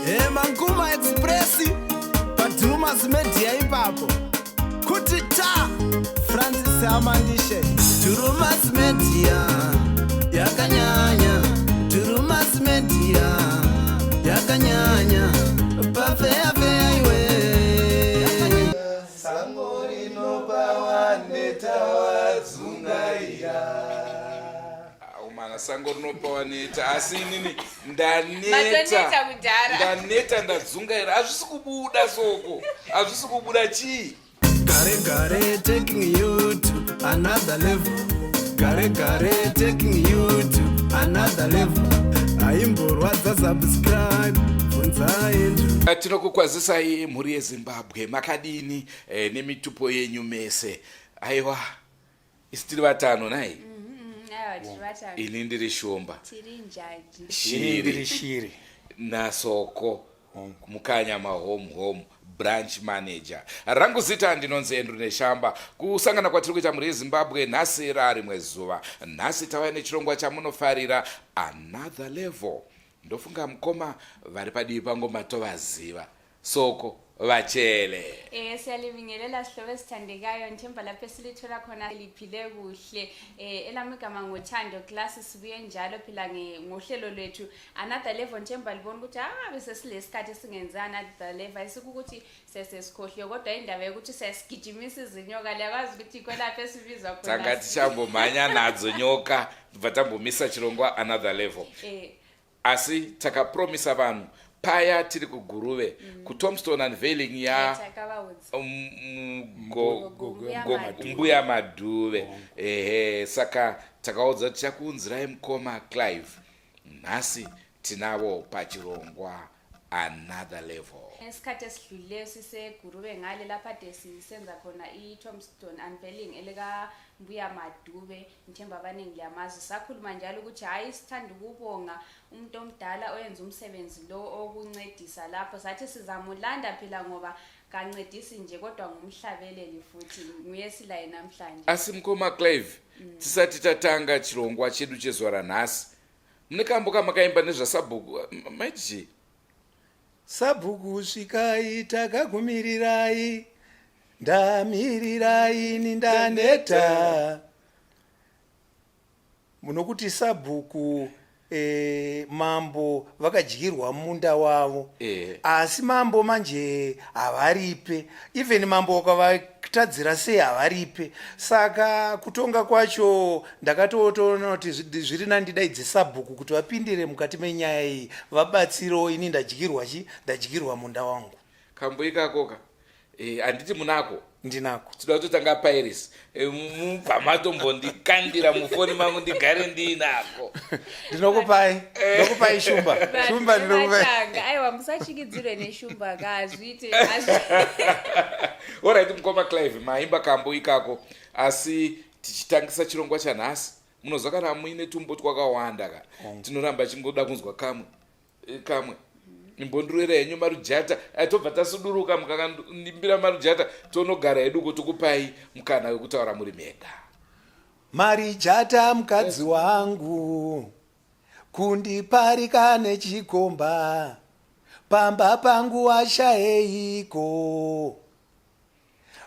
Manguma Express Drewmas media ipapo kuti ta Francis Amandishe Drewmas media yakanyanya Drewmas media yakanyanya pafea fea iwe sangori no pawa netawa zungaira sango rinopawa neta asi inini ndaneta ndadzungaira hazvisi kubuda soko hazvisi kubuda chii gare taking you to another level gare taking you to another level aimborwadza subscribe funzaendu tinokukwazisai mhuri yeZimbabwe makadini nemitupo yenyu mese aiwa isi tiri vatano nai ini ndiri Shumba shiri nasoko mukanyama home branch manager rangu zita ndinonzi Andrew Neshamba kusangana kwatiri kuita mhuri yeZimbabwe nhasi rari mwezuva nhasi tava nechirongwa chamunofarira another level ndofunga mukoma vari padivi pangoma tovaziva soko vachele siyalibingelela sihlobo esithandekayo nthemba lapho esilithola khona liphile kuhle elamigama ngothando class sibuye njalo phela ngohlelo lwethu another level nthemba libona ukuthi bese silesikhathi esingenzana another level isikuthi sesesikhohle kodwa indaba yokuthi siyasigijimisa izinyoka liyakwazi ukuthi kwelapho esibizwa khona tangathi chambo manya nadzo nyoka vatambomisa chirongwa another level asi takapromisa vanhu paya tiri kuguruve kuTombstone unveiling ya mbuya madhuve saka takaudza tichakuunzirai mukoma Clive nhasi tinavo pachirongwa another level esikhathi esidlulileyo siseguruve ngale lapha sisenza khona iTombstone unveiling elika mbuya madube nthemba abaningi liyamazi sakhuluma njalo ukuthi hayi sithanda ukubonga umuntu omdala oyenza umsebenzi lo okuncedisa lapho sathi sizamulanda phela ngoba kancedisi nje kodwa ngumhlabeleli futhi nguye silaye namhlanje asimkoma Clive tisati tatanga chirongwa chedu chezwara nhasi mune kambo kamakaimba nezvasabhuku maiti sabhuku svikai takagumirirai ndamirirai nindaneta munokuti sabhuku mambo vakadyirwa munda wavo asi mambo manje havaripe even mambo wakavatadzira sei havaripe saka kutonga kwacho ndakatotoona kuti zviri nandidaidze sabhuku kuti vapindire mukati menyaya iyi vabatsirewo ini ndadyirwa munda wangu kambo ikakoka handiti munako ndinako tinoda kutotanga pairis mubvamatombondikandira mufoni mangu ndigare ndiinako ndinokupai shumba ndinokupai aiwa musachikidzire neshumba kazvite oright mukoma Clive maimba kambo ikako asi tichitangisa chirongwa chanhasi munozwa kana muine tumbo twakawanda ka tinoramba chingoda kunzwa kamwe imbondurera yenyu marujata tobva tasuduruka mukandimbira marujata tonogara hedu kuti kupai mukana wekutaura muri mega marijata mukadzi wangu kundiparika nechikomba pamba pangu washayeiko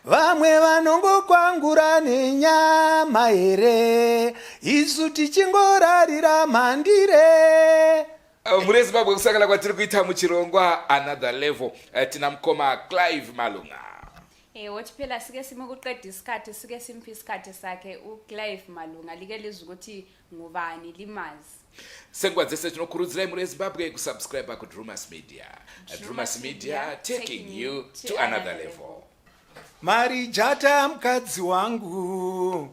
vamwe vanongokwangura nenyama here isu tichingorarira mandire mhuri yeZimbabwe kusangana kwatiri kuita muchirongwa another level tina mukoma Clive Malunga wothi phela sike simukuqeda isikhathi sike simphi isikhathi sakhe uClive Malunga like lizwe ukuthi ngubani limazi sengwa dzese tinokurudzirai mhuri yeZimbabwe kusubscribe kuDrewmas media Drewmas media taking you to another level marijata mukadzi wangu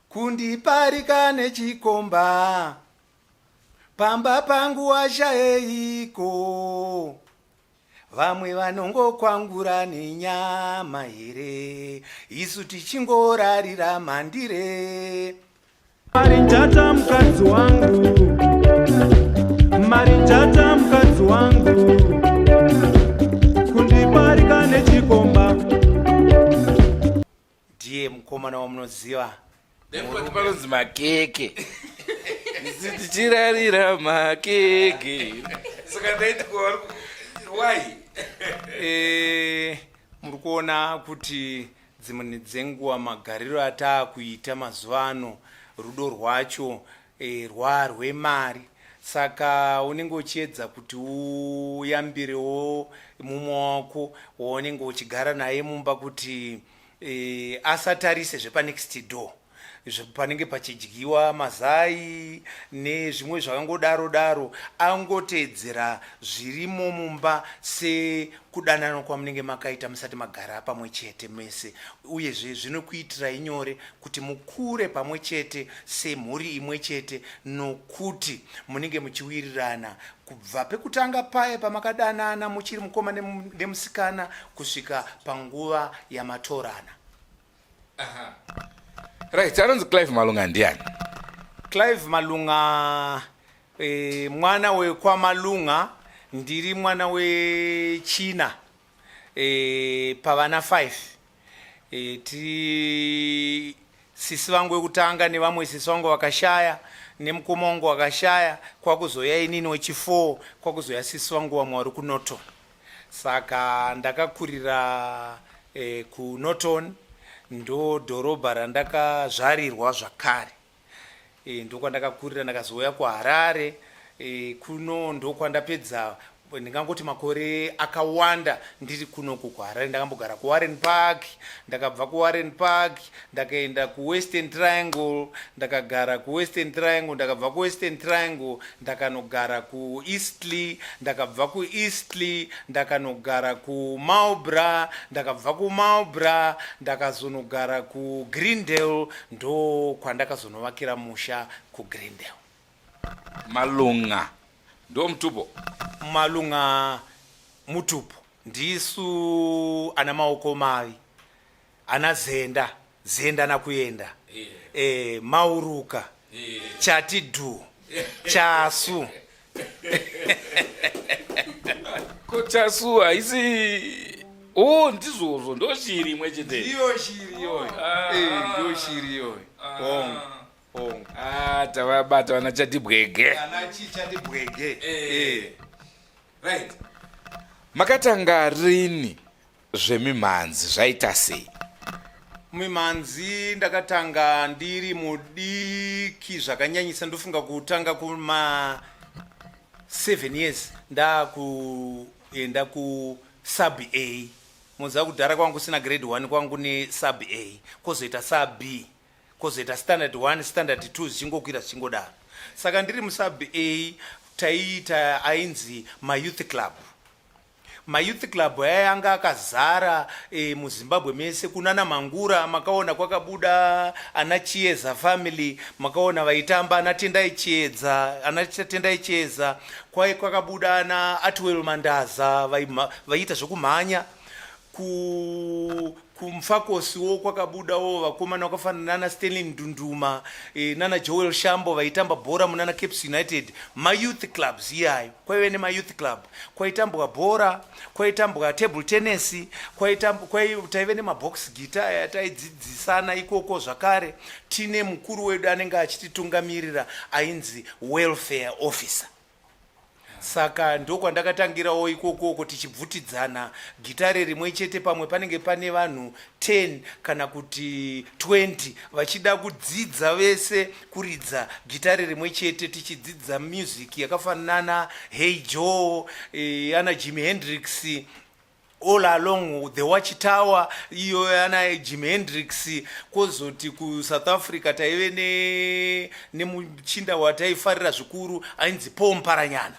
kundiparika nechikomba pamba pangu washayeiko vamwe vanongokwangura nenyama here isu tichingorarira mandire marijata mukadzi wangu kundiparika nechikomba ndiye mukomana wamunoziva panonzi makeke tichirarira makeke saka ndaiti Why? Muri kuona kuti dzimwe dzenguva magariro ataakuita mazuva ano rudo rwacho rwemari. Saka unenge uchiedza kuti uyambirewo mumaoko waunenge uchigara naye mumba kuti asatarise zvepanext door panenge pachidyiwa mazai nezvimwe zvakangodaro daro, angotedzera zvirimo mumba sekudanana kwamunenge makaita musati magara pamwe chete mese, uyezve zvinokuitirai nyore kuti mukure pamwe chete semhuri imwe chete, nokuti munenge muchiwirirana kubva pekutanga paye pamakadanana muchiri mukoma nemusikana kusvika panguva yamatorana. Right, anonzi Clive Malunga ndiani? Clive Malunga mwana wekwaMalunga, ndiri mwana wechina pavana 5. Tiri sisi vangu wekutanga nevamwe sisi vangu vakashaya, nemukoma wangu wakashaya, kwakuzoya inini wechi4, kwakuzoya sisi vangu vamwe vari kuNorton. Saka ndakakurira kuNorton, ndo dhorobha randakazvarirwa zvakare. Ndokwandakakurira, ndakazouya kuHarare. Kuno ndokwandapedza ndingangoti makore akawanda ndiri kunoku kuHarare. Ndakambogara kuWarren Park, ndakabva kuWarren Park ndakaenda kuWestern Triangle, ndakagara kuWestern Triangle, ndakabva kuWestern Triangle ndakanogara kuEastleigh, ndakabva kuEastleigh ndakanogara kuMarlborough, ndakabva kuMarlborough ndakazonogara kuGreendale, ndo kwandakazonovakira musha kuGreendale. Malunga ndo mutupo? Malunga mutupo, ndisu ana maoko mavi, ana zenda nakuenda, mauruka, chati dhu, chasu. Ko chasu haisi ndizvozvo ndo shiri imwe chete? Ndiyo shiri iyoyo. Ndiyo shiri iyoyo. Tavabata vana chati bwege. Chati bwege. Right. Makatanga rini zvemimhanzi zvaita sei? Mimhanzi ndakatanga ndiri mudiki zvakanyanyisa, ndofunga kutanga kuma 7 years ndakuenda kusub A. Muziva kudhara kwangu kusina grade 1, kwangu ne sub A, kozoita sub B, kozoita standard 1, standard 2 zvichingokwira zvichingodaro. Saka ndiri musub A taiita ainzi mayouth club. Mayouth club yanga akazara muZimbabwe mese. kunana Mangura makaona kwakabuda ana Chieza family, makaona vaitamba ana Tendai Chieza, kwai kwakabuda ana Atwell Mandaza vaiita zvokumhanya. Kumfakosiwo kwakabudawo vakomana vakafanana nana Stanley Ndunduma nana Joel Shambo vaitamba bhora munana Caps United. Mayouth clubs iyayo, kwaive nemayouth club, kwaitambwa bhora, kwaitambwa table tennis, taive nemabox guitar yataidzidzisana ikoko zvakare. Tine mukuru wedu anenge achititungamirira ainzi welfare officer. Saka ndokwandakatangirawo ikoko tichibvutidzana gitare rimwe chete, pamwe panenge pane vanhu 10 kana kuti 20 vachida kudzidza vese kuridza gitare rimwe chete, tichidzidza music yakafanana Hey Joe, ana Jimi Hendrix, All Along the Watchtower iyo ana Jimi Hendrix. Kozoti kuSouth Africa taive nemuchinda wataifarira zvikuru ainzi Paul Mparanyana,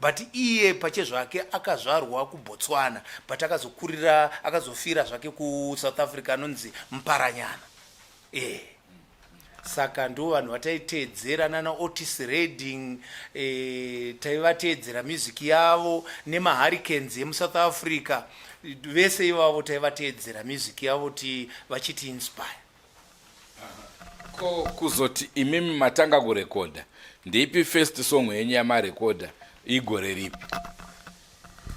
but iye pachezvake akazvarwa kuBotswana, but akazokurira akazofira zvake kuSouth Africa anonzi Mparanyana. Saka ndo vanhu vataiteedzera nana Otis Redding, taivateedzera music yavo, nemaHurricanes emuSouth Africa vese ivavo taivateedzera music yavo vachiti inspire. Ko kuzoti imimi matanga kurekodha, ndipi first song yenyu yamarekodha igore ripi?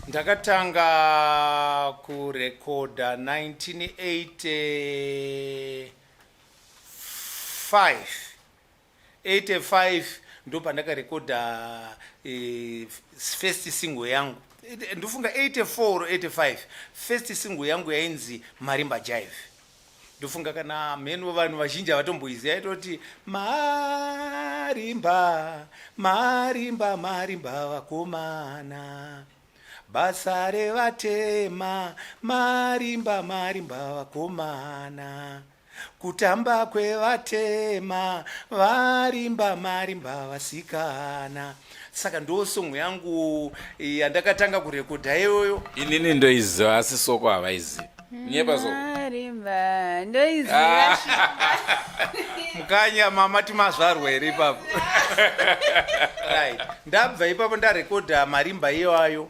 Ndakatanga kurekodha 1985 ndo pandakarekodha first single yangu ndofunga 84 or 85 first single yangu yainzi Marimba Jive. Ndofunga kana mheno vanhu vazhinji havatomboizi yaitoti marimba marimba marimba vakomana basa revatema marimba marimba vakomana kutamba kwevatema varimba marimba vasikana. Saka ndo songo yangu yandakatanga kurekodha iyoyo. Inini ndoiziva asi soko havaizivi. Marimba ndoiziva. Mukanya mama timazvarwa here ipapo. Right. Ndabva ipapo ndarekodha Marimba iyoyo.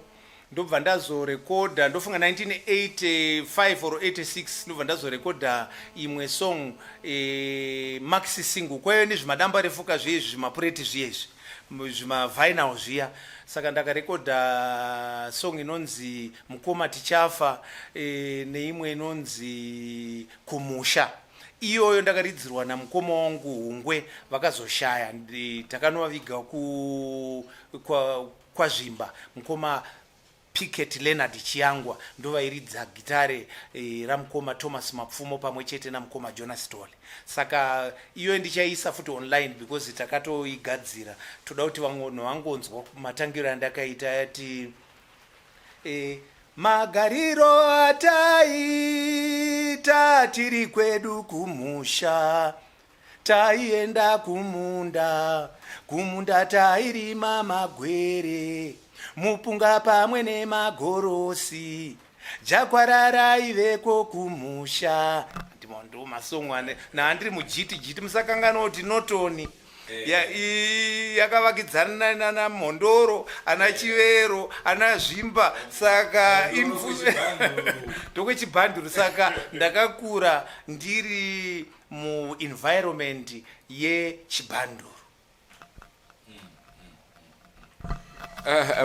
Ndobva ndazorekodha ndofunga 1985 or 86 ndobva ndazorekodha imwe song maxi single kwayo nezvimadamba refuka zviezvi zvimapureti zviezvi zvimavinyl zviya. Saka ndakarekodha song inonzi Mukoma Tichafa neimwe inonzi Kumusha. Iyoyo ndakaridzirwa namukoma wangu Hungwe vakazoshaya takanovaviga kwazvimba mukoma Picket Leonard Chiangwa ndovairidza gitare ramukoma Thomas Mapfumo pamwe chete namukoma Jonas Tole. Saka iyo ndichaisa futi online because takatoigadzira toda kuti vanhu vangonzwa matangiro andakaita yati magariro ataita tiri kwedu kumusha taienda kumunda tairima magwere mupunga pamwe nemagorosi jakwarara iveko kumusha. Ndo masongo naandiri mujiti musakangana kuti notoni yakavakidzana nana Mhondoro ana Chivero ana Zvimba saka ndokwechibhanduru. Saka ndakakura ndiri muenvironment yechibhanduru.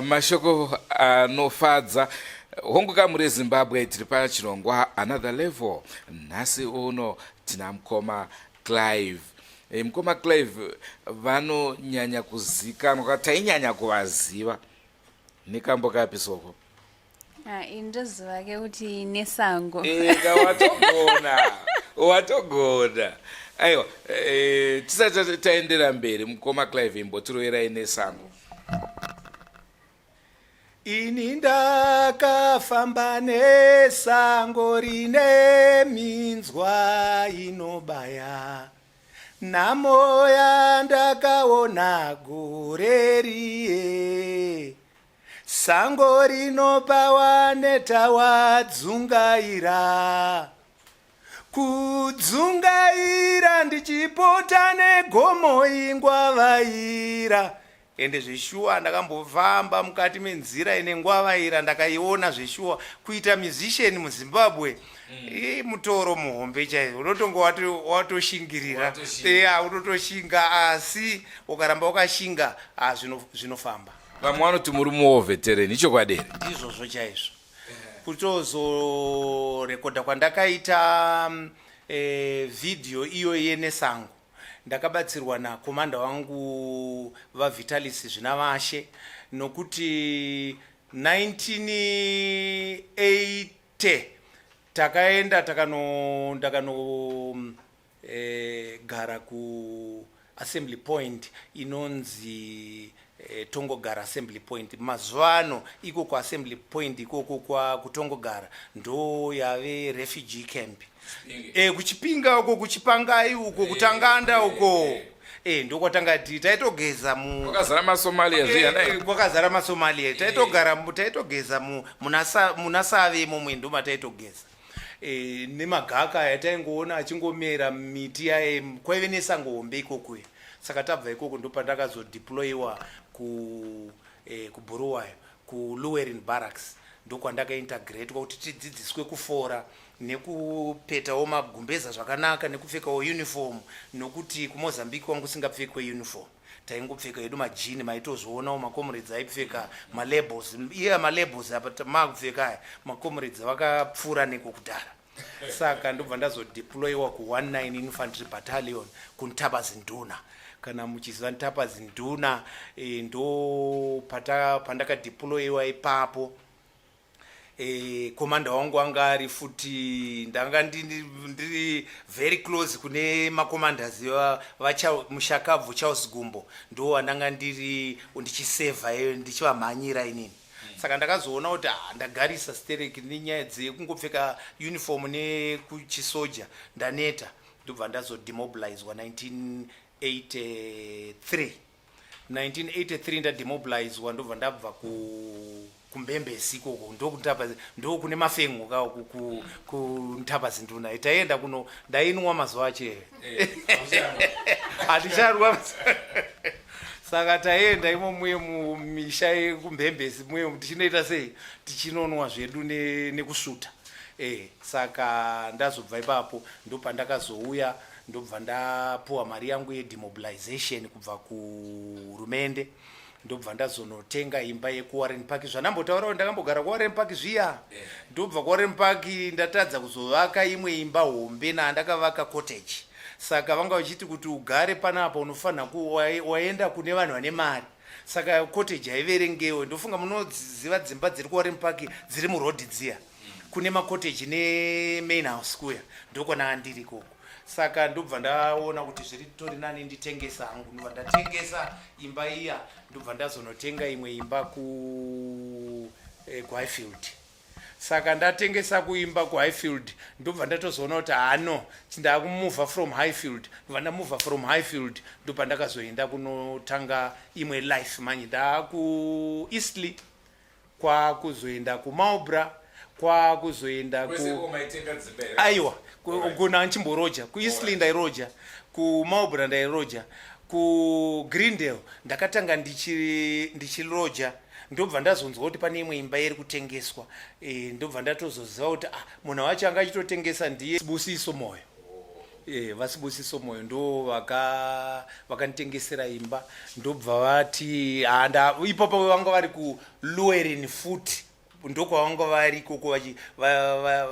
Mashoko anofadza. Hongu kamuri Zimbabwe tiri pachirongwa Another Level. Nhasi uno tina mukoma Clive. Mukoma Clive vanonyanya kuzikanwa kana tainyanya kuvaziva nekambo kapi soko? Indoziva ke kuti nesango. Watogona. Aiwa, tisati taendera mberi mukoma Clive imbotiroverai nesango. Ini ndakafamba nesango rine minzwa inobaya nhamo yandakaona gore riye sango rinopawa netawadzungaira kudzungaira ndichipota negomo ingwavaira. Ende zveshuwa ndakambofamba mukati menzira ine ngwavaira ndakaiona zveshuwa kuita musician muZimbabwe mutoro muhombe chaizvo unotonga watoshingirira unotoshinga asi ukaramba ukashinga zvinofamba. Vamwe vanoti muri muovetereni ichokwadere ndizvozvo chaizvo. Kutozorekodha kwandakaita video iyo yenesango ndakabatsirwa nakomanda wangu vaVitalis Zvinavashe nokuti 1980 takaenda gara ku assembly point inonzi Tongogara assembly point. Mazuvano iko kwa assembly point ikoko kwa kutongogara ndo yave refugee camp. Kuchipinga uko kuchipangai uko kutanganda uko ndo kwatanga taitogeza kwakazara masomalia zviya naye kwakazara masomalia taitogeza munasave momwe ndo mataitogeza nemagaka yataingoona achingomera miti yaye kwaive nesango hombe ikoko. Saka tabva ikoko ndo pandakazodeployiwa kuBuruwayo kuLuwerin Barracks ndokwandakaintegrate kuti tidzidziswe kufora nekupetawo magumbeza zvakanaka nekupfekawo uniform nokuti kuMozambique wangu usingapfekwe uniform taingopfeka yedu majini maitozoonawo makomrades aipfeka malabels malabels apa makupfeka aya makomrades vakapfuura neko kudhara. Saka ndobva ndazodeployiwa ku19 Infantry Battalion kuNtabazinduna kana muchiziva ntapazi nduna ndo pandakadeployiwa ipapo. Komanda wangu anga ari futi ndanga ndiri very close kune macommanders mushakabvu Charles Gumbo ndo andanga ndiri ndichiseva ndichivamhanyira inini. Saka ndakazoona kuti ndagarisa stereki nenyaya dzekungopfeka uniform nekuchisoja ndaneta ndobva ndazodemobilizwa 1983 ndademobilizwa ndobva ndabva kumbembezi ikoko ndo kune mafengo kawo kuntapazi nduna taenda kuno ndainwa mazuva ache haticharwa saka taenda imo muye mumisha yekumbembezi muye tichinoita sei tichinonwa zvedu nekusvuta. Saka ndazobva ipapo ndopandakazouya ndobva ndapuwa mari yangu yedemobilization kubva kuhurumende ndobva ndazonotenga imba yekuwarren park. Zvanambotaurawo ndakambogara kuwarren park zviya. Ndobva kuwarren park ndatadza kuzovaka imwe imba hombe naandakavaka cottage. Saka vanga vachiti kuti ugare panapa unofanira waenda kune vanhu vane mari. Saka cottage haiverengewe. Ndofunga munoziva dzimba dziri kuwarren park dziri muroad dziya kune macottage nemain house kuya ndokona andiri koko. Saka ndobva ndaona kuti zviri tori nani nditengesa hangu ndobva ndatengesa imba iya ndobva ndazonotenga imwe imba kuhighfield. Saka ndatengesa kuimba kuhighfield ndobva ndatozoona kuti hano ndakumuvha from highfield ndobva ndamuvha from highfield ndobva ndakazoenda kunotanga imwe life manje ndakueastleigh kwakuzoenda kumarlborough kwakuzoenda aiwa kuna nchimboroja kueastleigh ndairoja kumarlborough ndairoja kuGreendale ndakatanga ndichiroja ndobva ndazonzwa kuti pane imwe imba iri kutengeswa. Ndobva ndatozoziva kuti munhu wacho anga achitotengesa ndiye Sibusiso Moyo. Vasibusiso Moyo ndo vakanditengesera imba ndobva vati ipapo vanga vari kuLuweren futi ndokwavanga vari koko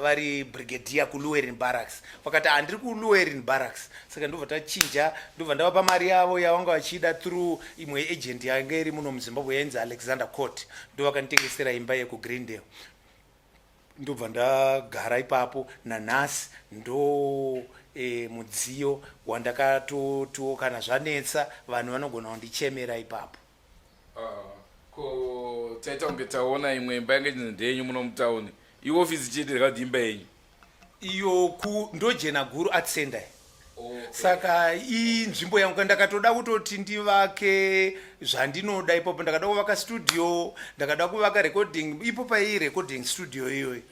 vari brigadier kuLuweren barracks. Vakati handiri kuLuweren barracks. Saka ndobva tachinja ndobva ndavapa mari yavo yavanga vachida through imwe agent yanga iri muno muZimbabwe yainzi Alexander Court ndo vakanditengesera imba yekuGreendale ndobva ndagara ipapo nanhasi ndo mudziyo wandakatotiwo kana zvanetsa vanhu vanogona kundichemera ipapo. Taita kunge taona imwe imba yange ndenyu muno mutauni iofisi chete rakati imba yenyu iyo ndojena guru art center. Saka inzvimbo yangu ndakatoda kutoti ndivake zvandinoda ipopo. Ndakada kuvaka studio, ndakada kuvaka recording ipo pai recording studio iyoyo.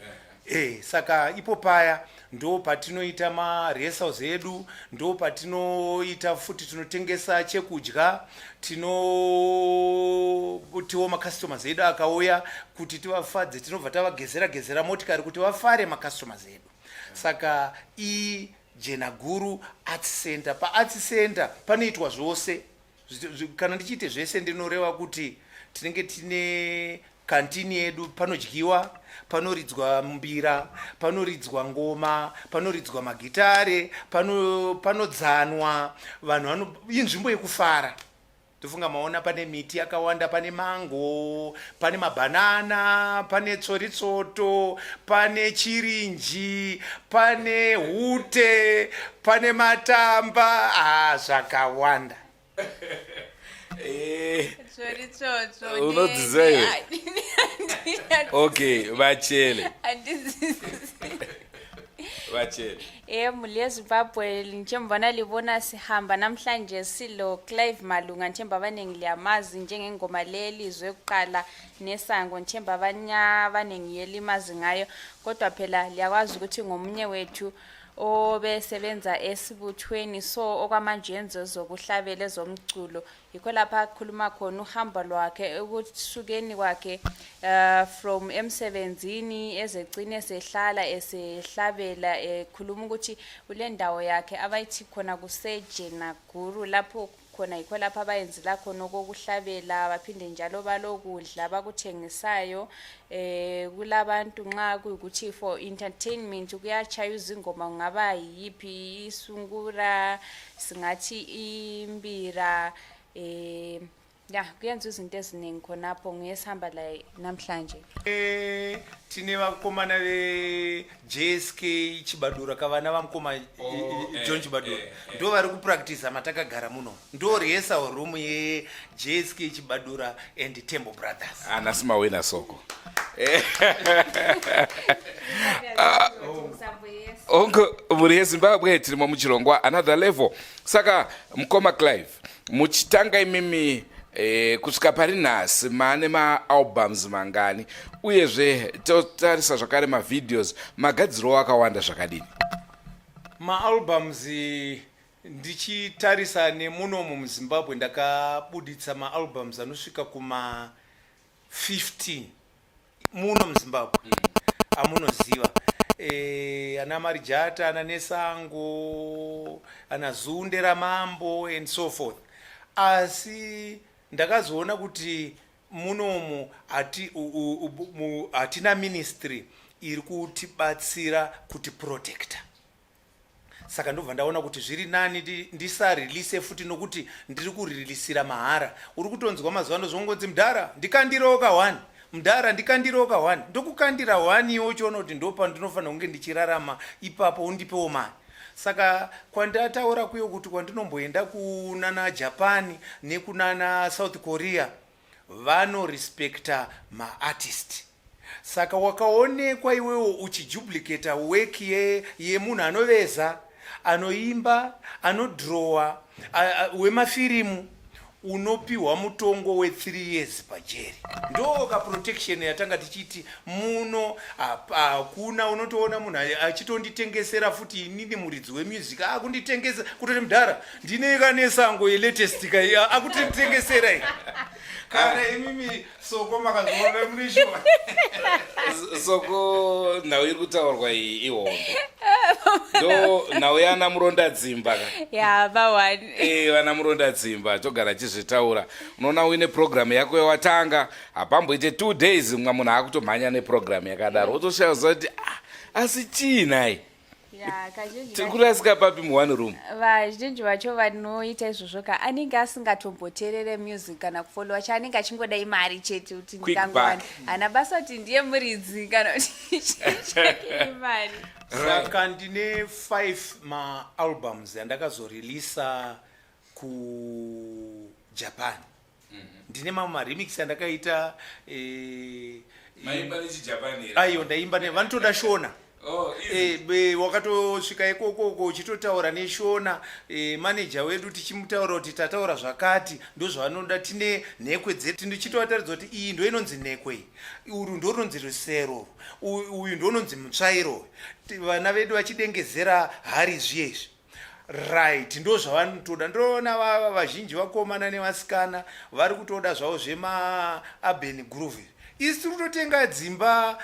Saka ipo paya ndo patinoita marehearsals edu, ndo patinoita futi tinotengesa chekudya, tinotiwo macustomers edu akauya kuti tivafadze tinobva tavagezera motikari kuti vafare macustomers edu. Saka Jena Guru Arts Center. Pa-Arts Center panoitwa zvose. Kana ndichite zvese ndinoreva kuti tinenge tine kantini yedu, panodyiwa, panoridzwa mbira, panoridzwa ngoma, panoridzwa magitare, panodzanwa, vanhu inzvimbo yekufara. Tofunga maona pane miti yakawanda, pane mango, pane mabanana, pane tsoritsoto, pane chirinji, pane hute, pane matamba, zvakawanda. Unodzizeyo? Okay, vachele. Muli yeZimbabwe njengoba libona sihamba namhlanje silo Clive Malunga njengoba abaningi liyamazi njengengoma lelizwe yokuqala nesango njengoba abaningi yelimazi ngayo, kodwa phela liyakwazi ukuthi ngomunye wethu obesebenza esibuthweni so okwamanje yenzo zokuhlabela ezomculo. Yikho lapha akhuluma khona uhambo lwakhe ekusukeni kwakhe from emsebenzini ezegcine sehlala esehlabela, ekhuluma ukuthi ule ndawo yakhe abayithi khona kuseJena Guru lapho khona yikho lapha abayenzela khona okokuhlabela baphinde njalo balokudla bakuthengisayo. Kulabantu nxa kuyikuthi for entertainment kuyachaywa izingoma, kungaba yiphi, isungura, singathi imbira, ya kuyenza izinto eziningi khonapho. Nguyesihamba la namhlanje. Tine vakomana ve-JSK Chibadura kavana vamukoma John Chibadura ndo vari kupractice matakagara muno, ndo rehearsal room ye-JSK Chibadura and Tembo Brothers. Anasi mawena soko. Onko muri yeZimbabwe tirimo muchirongwa another level. Saka mukoma Clive muchitanga imimi kusvika pari nhasi mane maalbums mangani uyezve totarisa zvakare mavideos magadziro akawanda zvakadini? Maalbums ndichitarisa nemunomo muZimbabwe ndakabuditsa maalbums anosvika kuma 15 muno muZimbabwe. Amunoziva ana Marijata, ana Nesango, ana Zunde Ramambo and so forth. Asi ndakazoona kuti munomu hatina ministry iri kutibatsira kuti protector. Saka ndobva ndaona kuti zviri nani ndisarelease futi nokuti ndiri kuririsira mahara. Uri kutonzwa mazuva ano zvongonzi mudhara ndikandiroka 1, mudhara ndikandiroka 1, ndokukandira 1 iwo uchiona kuti ndopa ndinofanira kunge ndichirarama ipapo undipewo mari. Saka kwandataura kuyo kuti kwandinomboenda kunana Japan nekunana South Korea vanorespekta maartist. Saka wakaonekwa iwewo uchiduplicate work yemunhu anoveza, anoimba, anodrowa, wemafirimu, unopiwa mutongo we3 years pajeri. Ndo ka protection yatanga tichiti muno hakuna unotoona munhu achitonditengesera futi inini muridzi wemusic akunditengesa kutoti mudhara ndine kanesango yelatest kai akutitengesera iyi. Kana imimi soko makazoona munishuwa. Soko nhau iri kutaurwa iyi ihondo. Ndo nhau yana muronda dzimba ka. Ya bawani. Vana muronda dzimba togara chizvitaura. Unoona uine program yako yawatanga hapamboite 2 days mwa munhu akutomhanya neprogram yakadaro wotoshaya kuti asi chiinai. Tiri kurasika papi mu1 room? Vazhinji vacho vanoita izvozvo ka anenge asingatomboteerere music kana kufollowa, chaanenge achingoda imari chete kuti ndingangowana hana basa kuti ndiye muridzi kana kuti imari. Saka ndine 5 maalbums andakazoreleasa kuJapan. Ndine mamwe maremix andakaita maimba nechiJapan. Ayo ndaimba vanotoda Shona. Wakatosvika ikoko uchitotaura neshona manager wedu tichimutaura kuti tataura zvakati ndozvanoda. Tine nhekwe dzetu ndichitoataridza kuti iyi ndo inonzi nhekwe, uru ndo rinonzi rusero, uyu ndo unonzi mutsvairo. Vana vedu vachidengezera hari zviyezvi right ndo zvavanotoda. Ndoona vazhinji vakomana nevasikana vari kutoda zvavo zvemaurban groove. Isi tiri kutotenga dzimba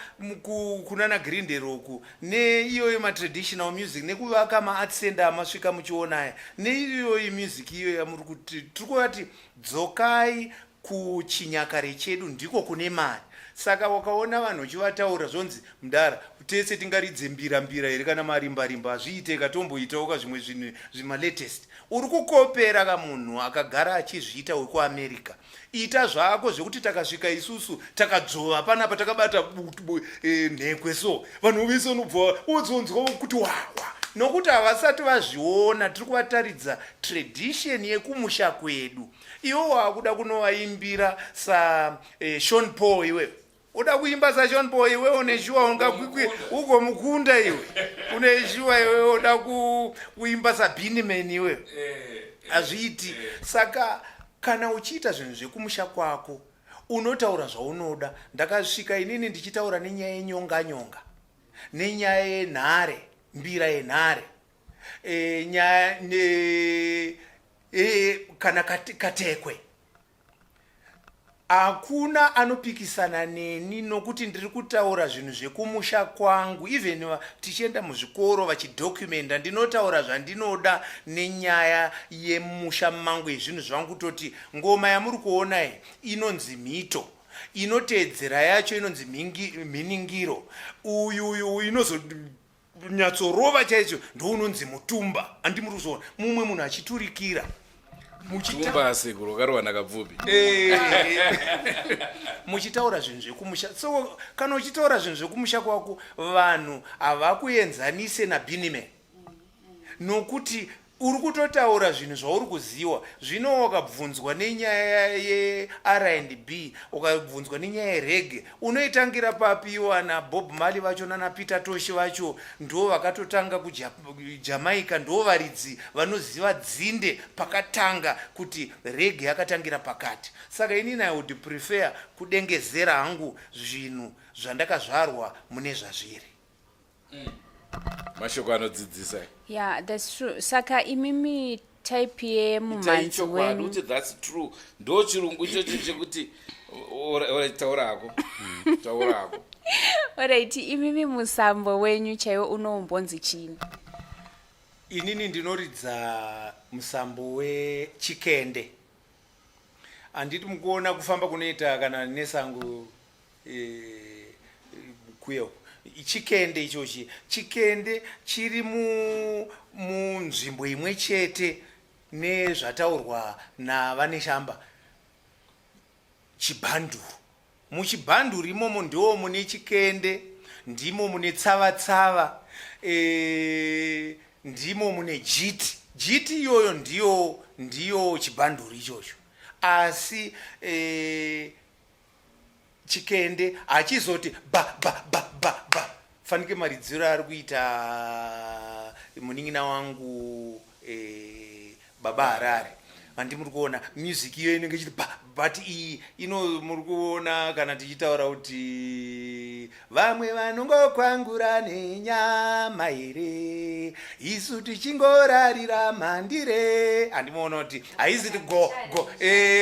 kunana Grinderoku neiyoyo matraditional music nekuvaka maart center amasvika muchionaya neiyoyo music iyo yamuri kuti tiri kuvati dzokai kuchinyakare chedu ndiko kune mari. Saka wakaona vanhu uchivataura zvonzi mudhara tese tingaridze mbira here kana marimba hazviite katomboitawo zvimwe zvimalatest. Uri kukopera kamunhu akagara achizviita wekuAmerica. Ita zvako zvekuti takasvika isusu takadzova panapa takabata nhekwe so vanhu vese vanobva wodzonzwa kuti wawa nokuti havasati vazviona. Tiri kuvataridza tradition yekumusha kwedu. Iwo wakuda kunovaimbira Sean Paul iwe uda kuimba saSean Paul iwe uneshuwa ungomukunda iwe uneshuwa iwe uda kuimba saBeanie iwe hazviiti. Saka kana uchiita zvinhu zvekumusha kwako unotaura zvaunoda. Ndakasvika inini ndichitaura nenyaya yenyonga, nenyaya yenhare, mbira yenhare, nyaya kana katekwe. hakuna anopikisana neni nokuti ndiri kutaura zvinhu zvekumusha kwangu. Even tichienda muzvikoro vachidhokumenda ndinotaura zvandinoda nenyaya yemusha mangu yezvinhu zvangu, kutoti ngoma yamuri kuona iyi inonzi mhito, inoteedzera yacho inonzi mhiningiro, uyu inozonyatsorova chaicho ndounonzi mutumba. Handi muri kuzoona mumwe munhu achiturikira mutumba sekuru karowa nakabvupi muchitaura zvinhu zvekumusha. So kana uchitaura zvinhu zvekumusha kwako vanhu havakuenzanise nabiniman, nokuti uri kutotaura zvinhu zvauri kuziva. Zvino wakabvunzwa nenyaya yeR&B, ukabvunzwa nenyaya yerege, unoitangira papi? Wana Bob Marley vacho nana Peter Tosh vacho ndo vakatotanga kuJamaica, ndo varidzi vanoziva dzinde pakatanga kuti rege yakatangira pakati. Saka inini I would prefer kudengezera hangu zvinhu zvandakazvarwa mune zvazviri. mashoko anodzidzisa. Yeah, that's true. Saka imimi type yemumanzi wenu. Uti that's true. Ndo chirungu ichocho chekuti taura hako. Taura hako. Alright, imimi musambo wenyu chaiwo unombonzi chini. Inini ndinoridza musambo wechikende. Anditi mukuona kufamba kunoita kana nesangu kuyo. Chikende ichochi, chikende chiri munzvimbo imwe chete nezvataurwa navane shamba. Chibhanduru, muchibhanduru imomo ndo mune chikende, ndimo mune tsava-tsava, ndimo mune jiti. Jiti iyoyo ndiyo chibhanduru ichocho. Asi chikende hachizoti ba ba ba ba ba. Fanike maridziro ari kuita munin'ina wangu Baba Harare. Handi muri kuona music iyo inenge ichiti ba, but iyi ino muri kuona kana tichitaura kuti vamwe vanongokwangura nenyama here isu tichingorarira mandire. Handimuona kuti haiziti go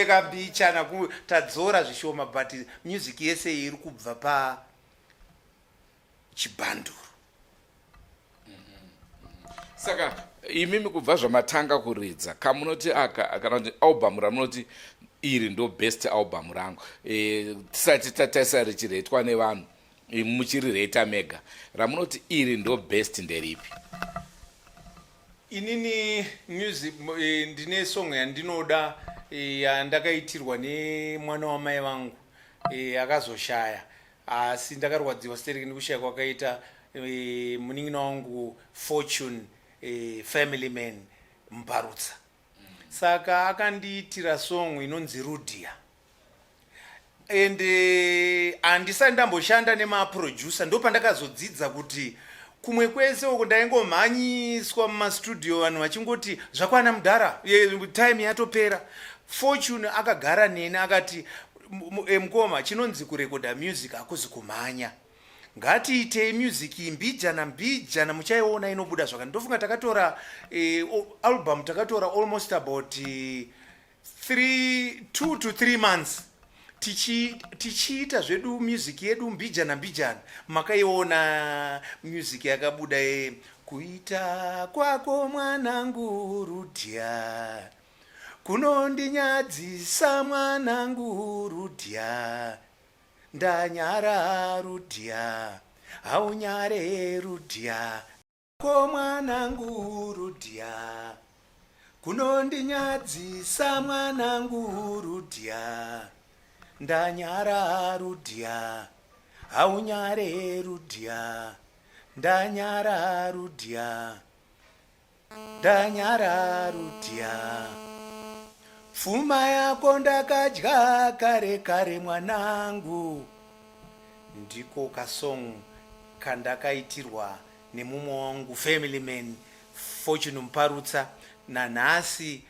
kabichana tadzora zvishoma, but music yese iri kubva pa chibhanduru. Saka imimi kubva zvamatanga kuridza kamunoti kana kuti album ramunoti iri ndo best album rangu, tisati tatarisa richiretwa nevanhu muchirireta mega, ramunoti iri ndo best nderipi? Inini music ndine song yandinoda yandakaitirwa nemwana wamai vangu akazoshaya, asi ndakarwadziwa stereki nekushaya kwakaita munin'ina wangu Fortune family man Mbarutsa. Saka akandiitira song inonzi Rudia, and handisati ndamboshanda nemaproducer. Ndo pandakazodzidza kuti kumwe kwese uko ndaingomhanyiswa mumastudio vanhu vachingoti zvakwana mudhara, time yatopera. Fortune akagara neni akati, mukoma, chinonzi kurekodha music hakuzi kumhanya, ngatiitei music mbijana muchaiona inobuda zvaka. Ndofunga takatora album, takatora almost about 2 to 3 months tichiita zvedu music yedu mbijana. Makaiona music yakabuda kuita kwako mwanangu Rudia, kunondinyadzisa mwanangu Rudia, ndanyara Rudia, haunyare Rudia, ko mwanangu Rudia, kunondinyadzisa mwanangu Rudia, ndanyara Rudia, haunyare Rudia, ndanyara Rudia, ndanyara Rudia. Pfuma yako ndakadya kare kare mwanangu. Ndiko kasong kandakaitirwa nemumwe wangu family man Fortune Mparutsa. Nanhasi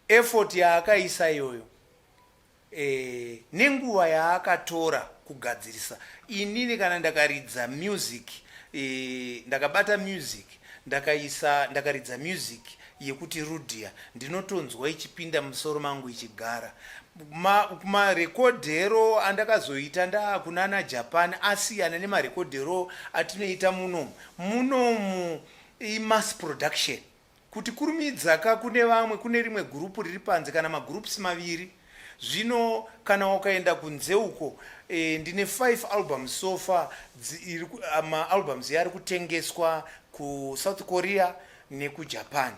effort yaakaisa iyoyo, nenguva yaakatora kugadzirisa. Inini kana ndakaridza music, ndakabata music ndakaridza music yekuti rudia ndinotonzwa ichipinda musoro mangu ichigara. Marekodhero andakazoita ndakunana Japan asiyana nemarekodhero atinoita munomu mass production. Kuti kurumidzaka kune vamwe, kune rimwe gurupu riri panze kana magroups maviri. Zvino kana ukaenda kunze uko ndine 5 albums so far, albums yari kutengeswa ku South Korea nekuJapan.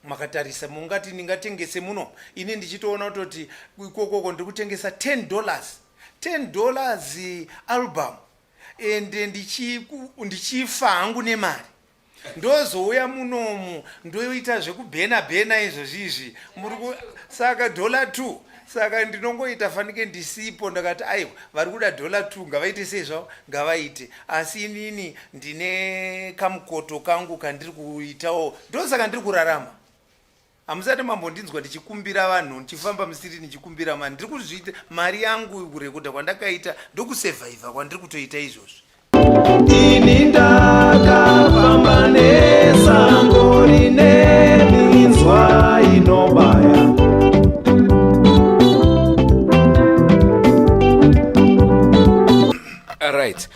Makatarisa mungati ningatengese muno, ine ndichitoona kuti ikokoko ndiri kutengesa $10 album ende ndichifa hangu nemari. Ndozouya munomu ndoita zvekubhena izvo zvizvi saka $2. Saka ndinongoita fanike ndisipo, ndakati aiwa vari kuda $2 ngavaite sezvo ngavaite, asi inini ndine kamukoto kangu kandiri kuitawo, ndosaka ndiri kurarama. Hamusati mambondinzwa ndichikumbira vanhu ndichifamba musiri ndichikumbira mari, ndiri kuzviita mari yangu kurekodha kwandakaita ndokusevhaivha kwandiri kutoita izvozvo. Ini ndakafamba nesango rine minzwa inobaya. Right.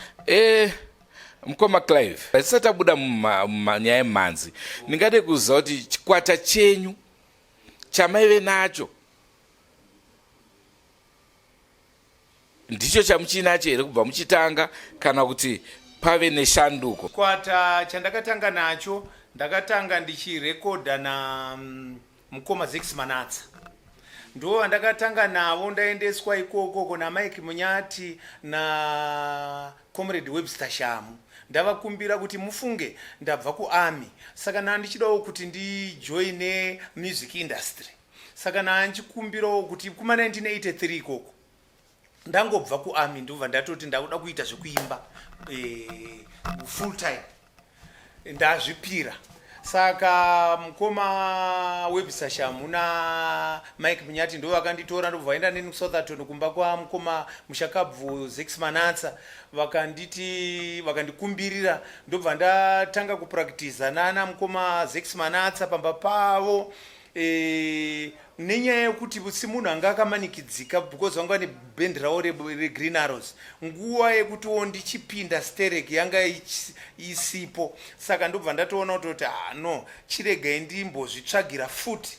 Mkoma Clive, tisati tabuda manyaya emhanzi, ndingade kuziva kuti chikwata chenyu chamaive nacho ndicho chamuchinacho here kubva muchitanga kana kuti pave neshanduko? Chikwata chandakatanga nacho, ndakatanga ndichirekodha na mukoma Zex Manatsa. Ndo vandakatanga navo, ndaendeswa ikoko kuna Mike Munyati na Comrade Webster Shamu. Ndavakumbira kuti mufunge ndabva kuarmy, saka nandichidawo kuti ndijoine music industry. Saka nanchikumbirawo kuti kuma 1983 ikoko ndangobva kuarmy ndobva ndatoti ndakuda kuita zvekuimba full time, ndazvipira. Saka mukoma Webster Shamu na Mike Munyati ndo vakanditora ndobva vaenda neni kuSouthampton kumba kwa mukoma mushakabvu Zex Manatsa, vakandikumbirira ndobva ndatanga kupractice nana mukoma Zex Manatsa pamba pavo. Nenyaya yekuti simunhu anga akamanikidzika because vanga ne band rawo reGreen Arrows, nguva yekutiwo ndichipinda stereki yanga isipo. Saka ndobva ndatoona kuti no chiregai ndimbozvitsvagira futi.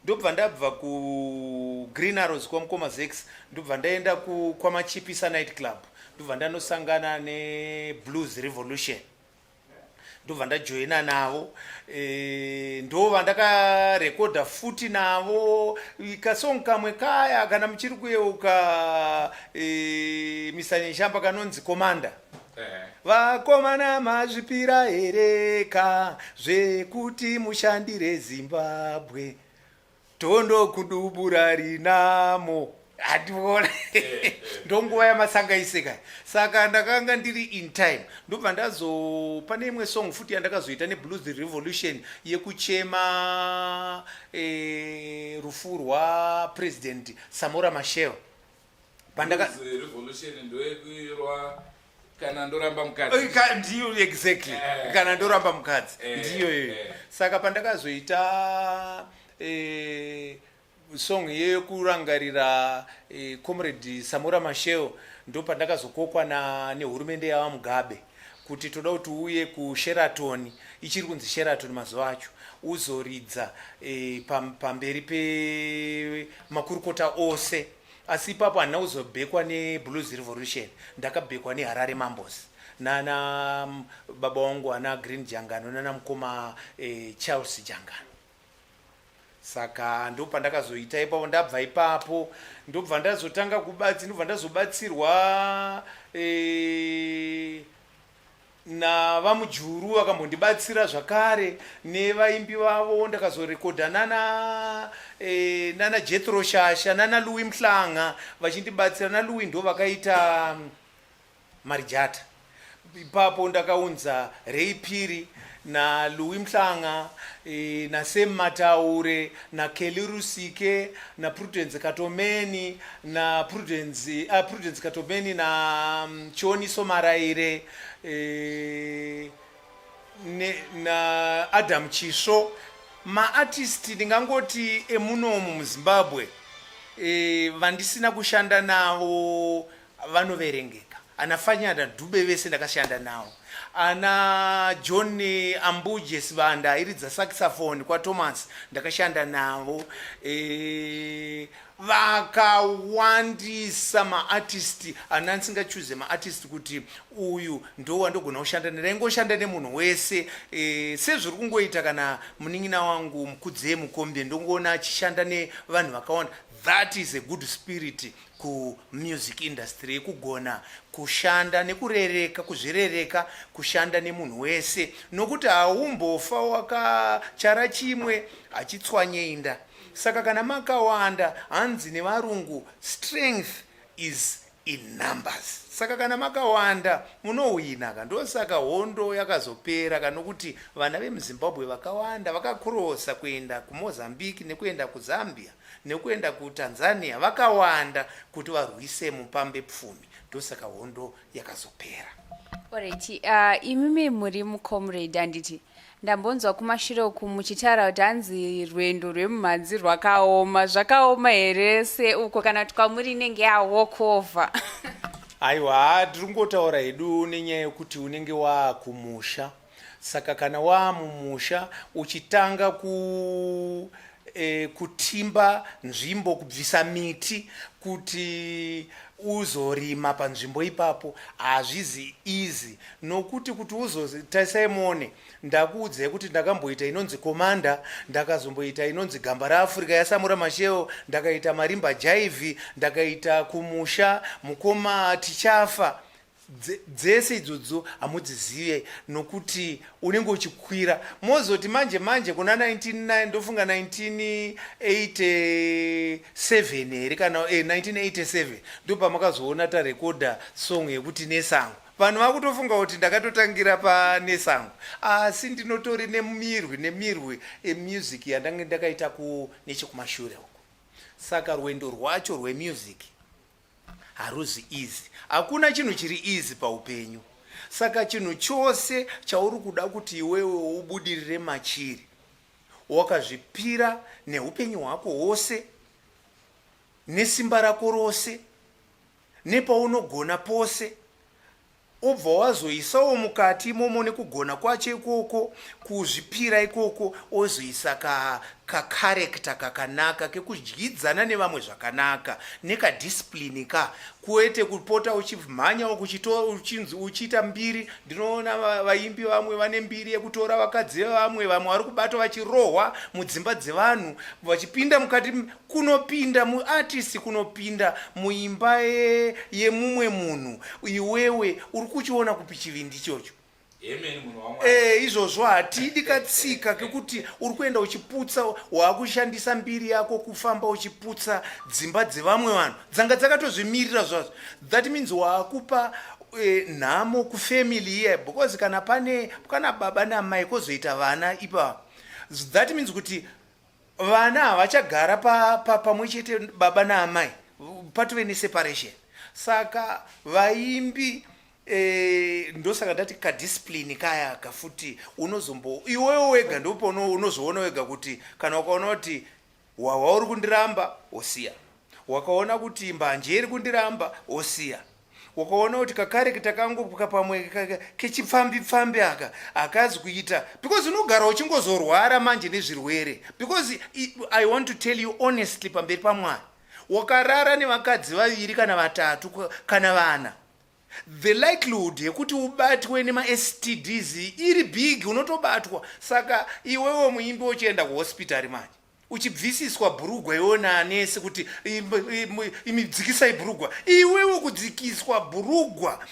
Ndobva ndabva kuGreen Arrows kwa mukoma Zex, ndobva ndaenda kwamachipisa night club, ndobva ndanosangana neBlues Revolution, ndobva ndajoina navo. Ndova ndakarekodha futi navo kasong kamwe kaya kana muchiri kuyeuka misanyeshamba kanonzi Komanda. Vakomana mazvipira hereka zvekuti mushandire Zimbabwe, tondo kudubura rinamo. Hationa ndonguva yamasangaiseka. Saka ndakanga ndiri in time, ndobva pane imwe song futi yandakazoita neBlues Revolution yekuchema rufu rwaPresident Samora Machel. Revolution ndoyekuirwa kana ndoramba mukadzi. Ndiyo exactly. Kana ndoramba mukadzi ndiyo. Saka pandakazoita song yekurangarira Comrade Samora Machel, ndo pandakazokokwa nehurumende yava Mugabe kuti toda kuti uye kuSheraton, ichiri kunzi Sheraton mazuva acho, uzoridza pamberi pemakurukota ose. Asi ipapo handina kuzobhekwa neBlues Revolution, ndakabhekwa neHarare Mambos nana baba wangu ana Green Jangano nana mukoma Charles Jangano. Saka ndo pandakazoita ipapo. Ndabva ipapo ndobva ndazotanga ndobva ndazobatsirwa navamujuru vakambondibatsira zvakare nevaimbi vavo. Ndakazorekodha nana Jethro Shasha nana Louis Mhlanga vachindibatsira. Na Louis ndo vakaita Marijata. Ipapo ndakaunza Ray Phiri na Louis Mhlanga na Sam Mataure na Kelly Rusike na Prudence Katomeni na Prudence Katomeni na Choni Somaraire na Adam Chisho maartist ndingangoti emunomu muzimbabwe vandisina kushanda navo vanoverengeka. Ana Fanyada Dube vese ndakashanda navo, ana John Ambuje Sibanda airidza saxophone kwa Thomas ndakashanda navo, vakawandisa maartist. Ana ndisingachuze maartist kuti uyu ndo wandogona kushanda naye, ndaingoshanda nemunhu wese. Sezviri kungoita kana munin'ina wangu Mukudze Mukombe ndongoona achishanda nevanhu vakawanda. That is a good spirit ku music industry, kugona kushanda nekurereka, kuzvirereka, kushanda nemunhu wese, nokuti haumbofa wakachara chimwe achitswanyeinda. Saka kana makawanda, hanzi nevarungu, strength is in numbers. Saka kana makawanda munowina. Ndosaka hondo yakazopera, kanokuti vana vemuzimbabwe vakawanda vakakurosa kuenda kuMozambique nekuenda kuZambia nekuenda kuTanzania, vakawanda kuti varwise mupambe pfumi. Ndosaka hondo yakazopera. Alright, imimi muri mucomrade anditi ndambonzwa kumashure uku muchitaura kuti hanzi rwendo rwemumhanzi rwakaoma. Zvakaoma here seuko kana tukamuri inenge yawalk over? Aiwa, tiri kungotaura hedu nenyaya yekuti unenge wakumusha. Saka kana wamumusha uchitanga kutimba nzvimbo, kubvisa miti kuti uzorima panzvimbo ipapo, hazvizi easy. Nokuti kuti uzotasaimone, ndakuudzai kuti ndakamboita inonzi Komanda, ndakazomboita inonzi Gamba raAfrica yaSamura Machel, ndakaita Marimba Jive, ndakaita kumusha Mukoma Tichafa. Dzese idzodzo hamudzizive nokuti unenge uchikwira. Mozoti manje kuna 1999 ndofunga 1987 here kana 1987 ndo pamakazoona tarekodha song yekuti Nesango. Vanhu vakutofunga kuti ndakatotangira paNesango, asi ndinotori nemirwi emusic yandange ndakaita nechekumashure uko. Saka rwendo rwacho rwemusic haruzi easy. Hakuna chinhu chiri easy paupenyu. Saka chinhu chose chauri kuda kuti iwewe ubudirire machiri, wakazvipira neupenyu hwako hwose, nesimba rako rose, nepaunogona pose, obva wazoisawo mukati imomo nekugona kwacho ikoko, kuzvipira ikoko, ozoisa kakarekta kakanaka kekudyidzana nevamwe zvakanaka, nekadisciplini kwete kupota uchimhanya uchiita mbiri. Ndinoona vaimbi vamwe vane mbiri yekutora vakadzi vamwe vari kubata vachirohwa mudzimba dzevanhu, vachipinda mukati, kunopinda muartist, kunopinda muimba yemumwe munhu. Iwewe uri kuchiona kupi chivindi chocho? Izvozvo hatidi katsika kekuti uri kuenda uchiputsa, wakushandisa mbiri yako kufamba uchiputsa dzimba dzevamwe vanhu dzanga dzakatozvimirira zvazvo. That means wakupa nhamo kufamily here, because kana baba namai kozoita vana ipa. That means kuti vana havachagara pamwe chete baba naamai, patove neseparation. Saka vaimbi ndosaka ndati kadisciplini kaya kafuti iwewe wega ndipo unozoona wega kuti kana ukaona kuti wawa uri kundiramba osiya, wakaona kuti mbanje iri kundiramba osiya, wakaona kuti kakareketa kangu pamwe kechipfambi aka akazi kuita, because unogara uchingozorwara manje nezvirwere. Because I want to tell you honestly, pamberi paMwari, wakarara nevakadzi vaviri kana vatatu kana vana, the likelihood yekuti ubatwe nema-STDs iri big, unotobatwa. Saka iwewe muimbi uchienda kuhospitari manje uchibvisiswa bhurugwa iwona nese kuti imidzikisai bhurugwa, iwewe kudzikiswa bhurugwa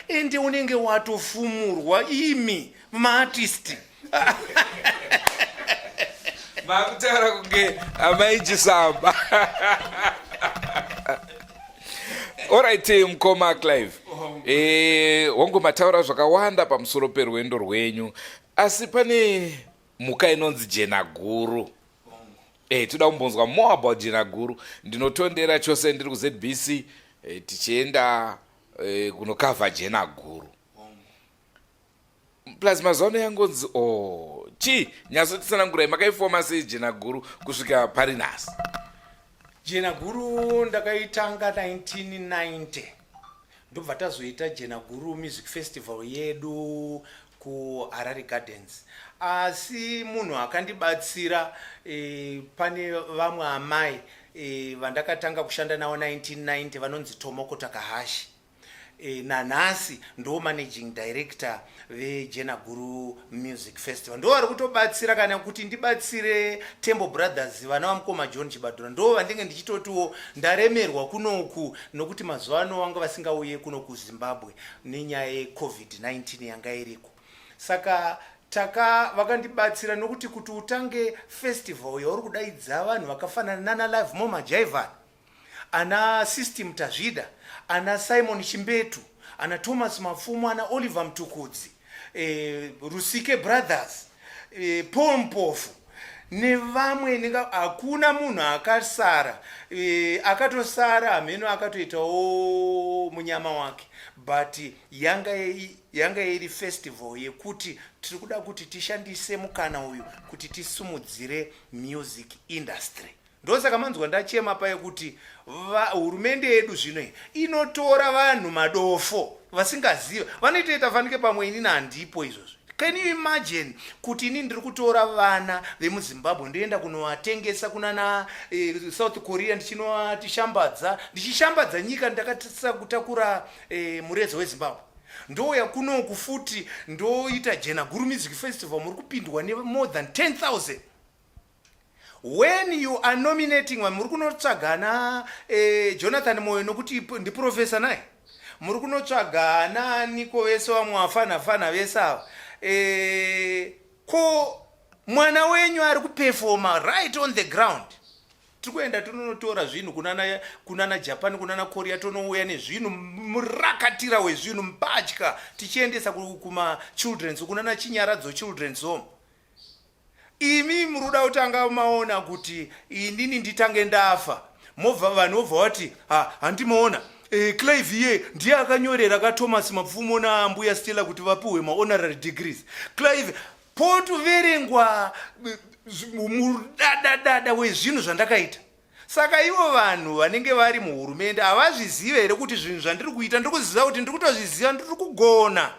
ende unenge watofumurwa imi maartist. Makutaura kunge amaichisamba. Alright, Mukoma Clive. Wangu mataura zvakawanda pamusoro perwendo rwenyu, asi pane mhuka inonzi jena guru. Toda kumbonzwa more about jena guru. Ndinotondera chose ndiri kuZBC tichienda kunokavha jena guru. plus mazuva yangonzi chi nyazotitsanangurai makaifoma sei jena guru kusvika pari nhasi? Jena guru ndakaitanga 1990 ndobva tazoita Jena Guru Music Festival yedu kuHarare Gardens. Asi munhu akandibatsira pane vamwe amai vandakatanga kushanda navo 1990 vanonzi Tomoko Takahashi. Nanhasi ndo managing director veJena Guru Music Festival. Ndo vari kutobatsira kana kuti ndibatsire Tembo Brothers vana vamukoma John Chibadura. Ndo vandenge ndichitotiwo ndaremerwa kunoku nokuti mazuva ano vanga vasingauye kuno kuZimbabwe nenyaya yeCovid-19 yanga iriko. Saka vakandibatsira nokuti kuti utange festival yauri kudaidza vanhu vakafanana nana Live Moma Jaivan, ana System Tazvida, ana Simon Chimbetu, ana Thomas Mafumo, ana Oliver Mtukudzi, Rusike Brothers, Paul Mpofu nevamwe hakuna munhu akasara. Akatosara ameno akatoitawo munyama wake, but yanga iri festival yekuti tiri kuda kuti tishandise mukana uyu kuti tisumudzire music industry. Ndosaka manzwa ndachema payekuti hurumende yedu zvino inotora vanhu madofo vasingaziva vanoitoita fanike pamwe inini handipo izvozvo. Can you imagine kuti inini ndiri kutora vana vemuZimbabwe ndoenda kunovatengesa kunana South Korea ndichishambadza nyika ndakatisa kutakura mureza weZimbabwe. Ndoya kunoku futi ndoita Jena Guru Music Festival muri kupindwa ne more than 10,000. When you are nominating muri kunotsvagana Jonathan Moyo nokuti ndi professor naye, muri kunotsvagana niko vese vamwe vafana vese ava, ko mwana wenyu ari kuperforma right on the ground. Tikuenda tonotora zvinhu kunana Japan, kunana Korea, tonouya nezvinhu murakatira wezvinhu mbatya tichiendesa kuma children's, kunana Chinyaradzo Children's Home. Imi muruda utanga maona kuti inini nditange ndafa mobva vanhu obva vati handimaona Clive ndiye akanyorera ka Thomas Mapfumo na Mbuya Stella kuti vapiwe honorary degrees. Clive potuverengwa mudadadada wezvinhu zvandakaita. Saka ivo vanhu vanenge vari muhurumende havazvizive here kuti zvinhu zvandiri kuita ndiri kuziva kuti ndiri kutozviziva ndiri kugona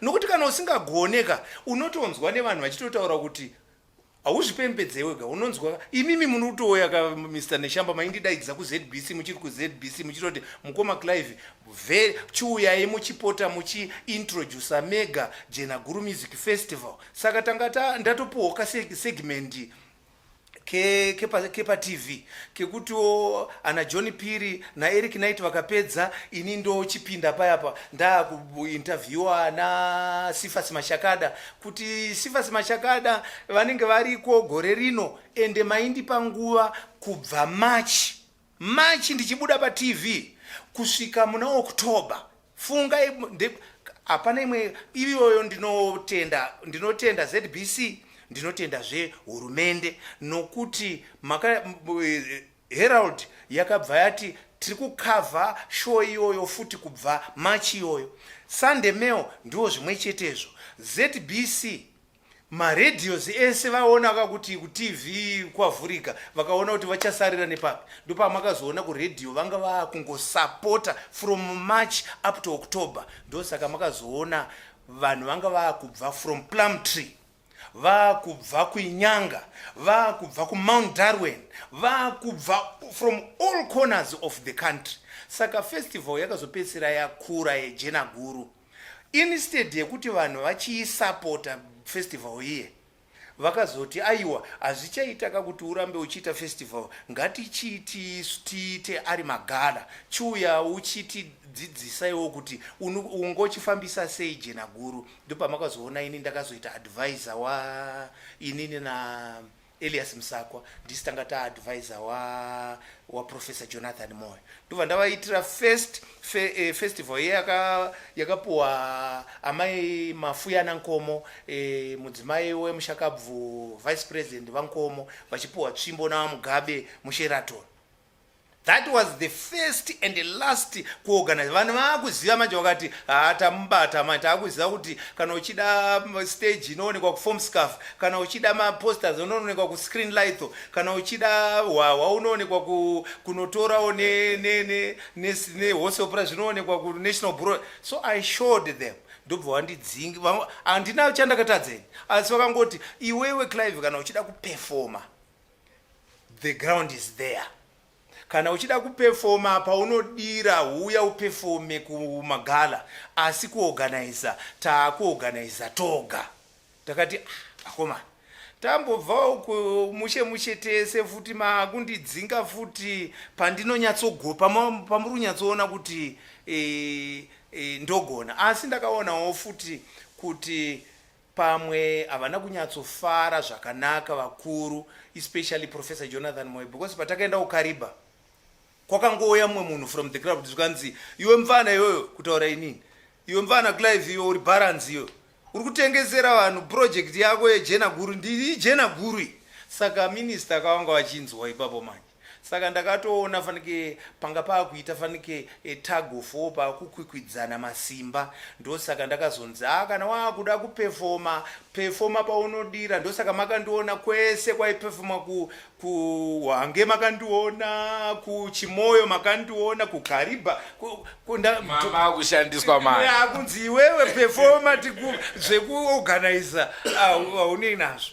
nokuti kana usingagoneka unotonzwa nevanhu vachitotaura kuti hauzvipembedze wega. Unonzwa imimi munotoya ka Mr. Neshamba maindidaidza kuZBC, muchiri kuZBC muchitoti mukoma Clive chiuyai muchipota muchiintroduce mega Jena Guru Music Festival. Saka tanga ndatopuwa kasegment kepa TV kekuti ana John Piri na Eric Knight vakapedza ini ndo chipinda payapa nda kuinterviewa na Sifas Mashakada kuti Sifas Mashakada vanenge variko gore rino ende maindi panguva kubva March ndichibuda pa TV kusvika muna October. Funga hapana imwe iyoyo ndinotenda ZBC, ndinotenda hurumende nokuti Herald yakabva yati tiri kukavha show iyoyo futi kubva March iyoyo. Sunday Mail ndiwo zvimwe chetezvo. ZBC maradios ese vaona kuti kuTV kwavhurika vakaona kuti vachasarira nepapi, ndipo makazoona kuradio vanga vakungosapota from March up to October. Ndosaka makazoona vanhu vanga vakubva from Plumtree, vakubva kuinyanga, vakubva kuMount Darwin, vakubva from all corners of the country. Saka festival yakazopedzisira yakura yeJena Guru. Instead yekuti vanhu vachiisapota festival iye, vakazoti aiwa hazvichaitaka kuti urambe uchiita festival, ngatichiite ari magala, chiuya uchitidzidzisaiwo kuti ungochifambisa sei Jena Guru. Ndipo makazoona ini ndakazoita advisor wa inini na Elias Msakwa, ndisi tanga taadvisor wa Professor Jonathan Moyo. Ndobva ndavaitira festival yakapuwa amai Mafuyana Nkomo, mudzimai wemushakabvu vice president vaNkomo vachipuwa tsvimbo naMugabe muSheraton. That was the first and the last kuorganize. Vanhu vakuziva manje vakati tamubata manje takuziva kuti kana uchida stage inoonekwa kuform scarf, kana uchida maposters unoonekwa kuscreen light, kana uchida hwawa unoonekwa kunotorawo nehose opera zvinoonekwa kunational bureau. So I showed them. Ndobva vandidzinga handina chandakatadzeni asi vakangoti iwewe Clive kana uchida kuperforma the ground is there. Kana uchida kuperforma paunodira uya uperforme kumagala asi kuorganiza takuorganiza toga. Takati akomana tambobvawo kumushe tese futi makundidzinga futi pandinonyatsogo pamurunyatsoona kuti ndogona asi ndakaonawo futi kuti pamwe havana kunyatsofara zvakanaka vakuru, especially Professor Jonathan Moyo, because patakaenda kuKariba kwakangouya mumwe munhu from the crowd zvikanzi iwe mfana iyoyo kutaura inini, iwe mfana Clive iwe uri balance iyo uri kutengesera vanhu project yako yejena guru ndiri jena guru. Saka minister akawanga vachinzwa ipapo manje. Saka ndakatoona fanike panga pakuita fanike tag of war pakukwikwidzana masimba. Ndosaka ndakazonzi kana wakuda kuperforma paunodira. Ndosaka makandiona kwese kwaiperforma kuHwange makandiona, kuChimoyo makandiona, kuKariba mama kushandiswa manje. Kunzi iwewe performa zvekuorganiza haunei nazvo.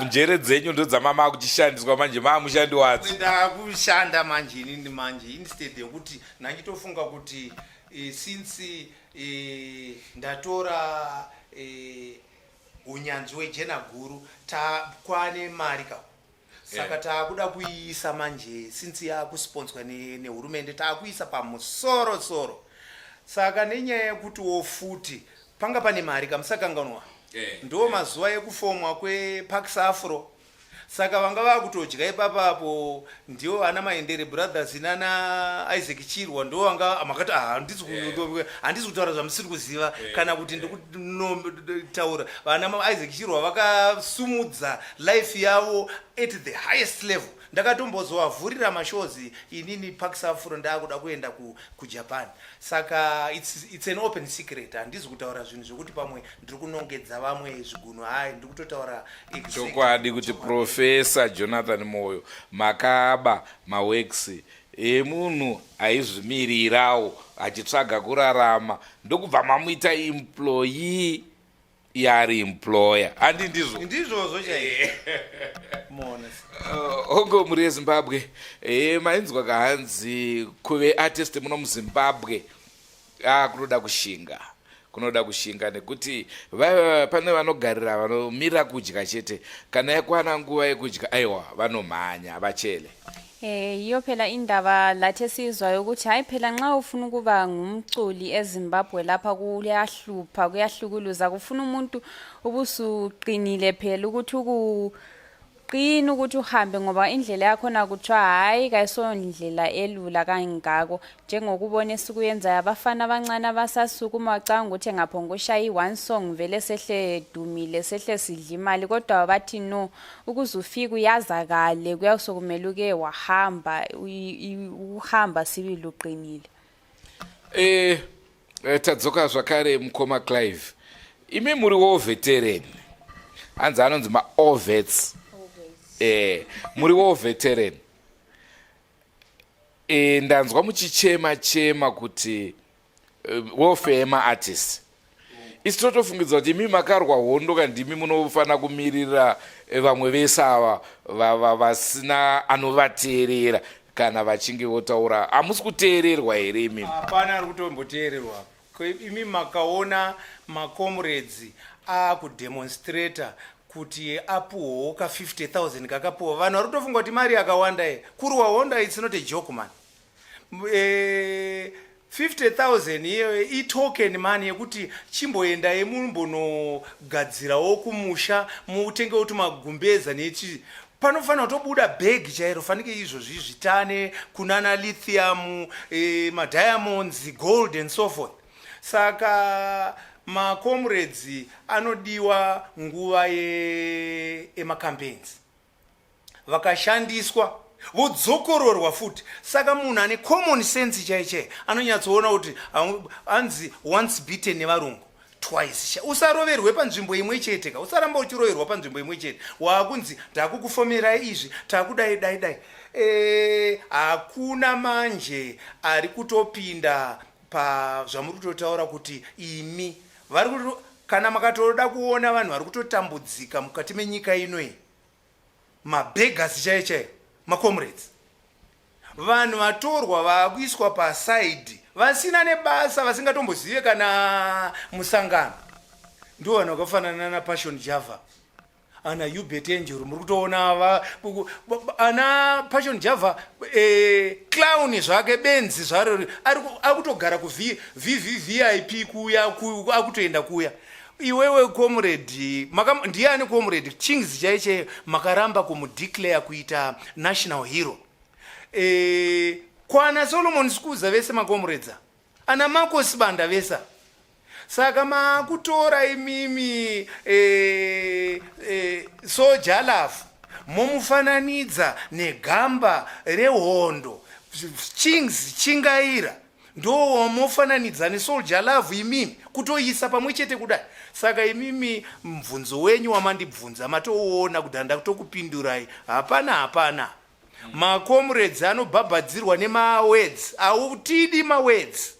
Njere dzenyu ndo dzamama kuchishandiswa manje mushandi wadzo. Ndakushanda manje inini manje instead yekuti nanjitofunga kuti since ndatora unyanzvi hwejena guru kwane mari ka. Saka takuda kuisa manje since yakusponswa nehurumende takuisa pamusoro. Saka nenyaya yekuti wofuti panga pane mari kamusakanganwa. Ndo mazuva ekufomwa kwePax Afro. Saka vanga vakutodya ipapapo ndiwo vana Maendere Brothers nana Isaac Chirwa ndo vanga makati handisi kutaura zvamusiri kuziva kana kuti ndikutaura. Vana Isaac Chirwa vakasumudza life yavo at the highest level. Ndakatombozovavhurira mashozi inini Pax Afro ndakuda kuenda kuJapan. Saka it's an open secret. Handisi kutaura zvinhu zvokuti pamwe ndiri kunongedza vamwe zvigunhu. Hai ndiri kutotaura chokwadi kuti Professor Jonathan Moyo makaba maworks emunhu aizvimirirawo achitsvaga kurarama ndokubva mamuita employee yari employer. Handi ndizvozvo chaizvo. Hongo muri yeZimbabwe mainzwa kahanzi kuve artist muno muZimbabwe kunoda kushinga nekuti pane vanogarira vanomirira kudya chete kana yakwana nguva yekudya aiwa vanomhanya vachele. Iyo phela indaba lathi sizwayo ukuthi hayi phela nxa ufuna ukuba ngumculi eZimbabwe lapha kuyahlupha kuyahlukuluza kufuna umuntu ubusuqinile phela ukuthi qina ukuthi uhambe ngoba indlela yakho na kuthiwa hayi kayisondlela elula kangako njengokubona esikuyenza abafana abancane abasasukuma wacanga ukuthi ngaphongo ushaya one song vele sehle dumile sehle sidla imali kodwa bathi no ukuze ufike uyazakale kuyasokumela uke uhamba sibili uqinile. Tadzoka zvakare mukoma Clive, imi muri wo veteran hanzi anonzi ovets. Muri wo veteran. Ndanzwa muchichema kuti wofema artist. Isi totofungidzwa kuti imi makarwa hondo kandimi munofana kumirira vamwe vese ava vasina anovateerera kana vachinge votaura. Hamusi kuteererwa here imi? Hapana, ari kutomboteererwa. Imi makaona macomrades akudemonstrata kuti apuwo ka 50,000 kakapuwa vanhu vari kutofunga kuti mari yakawanda kurwa honda it's not a joke man. 50,000 iyeyo itoken mani yekuti chimboenda yemumbonogadzirawo kumusha mutenge kuti magumbeza nechi panofanira kutobuda bag chairo fanike izvozvi zvitane kunana lithium madiamonds gold and so forth. Saka macomrades anodiwa nguva emacampaigns. vakashandiswa vodzokororwa futi. Saka munhu ane common sense chaichai anonyatsoona kuti anzi once beaten nevarungu twice. Usaroverwe panzvimbo imwe chete ka, usaramba uchiroverwa panzvimbo imwe chete. Wakunzi ndakukufomerai izvi, takudai dai dai. Hakuna manje ari kutopinda zvamuri kutotaura kuti imi vari kana makatoda kuona vanhu vari kutotambudzika mukati menyika inoi, mabeggars chaichai, macomrades, vanhu vatorwa vakuiswa pasaidi vasina nebasa, vasingatombozive kana musangano, ndo vanhu vakafanana naPassion Java ana Hubert Angel. Muri kutoona ana Passion Java clown zvake benzi zvaro ari kutogara VIP kuya akutoenda kuya. Iwewe comrade, ndiani comrade Chings chaiche makaramba kumudeclare kuita national hero. Kwana Solomon Skuza vese macomrades, ana Marcos Banda vesa. Saka makutora imimi soja lafu momufananidza negamba rehondo, Chings chingaira ndo wamofananidza nesoldier love imimi kutoisa pamwe chete kudai. Saka imimi mvunzo wenyu wamandibvunza matoona kuti ndakutokupindurai hapana. Macomrades anobhabhadzirwa nemawords, autidi mawords.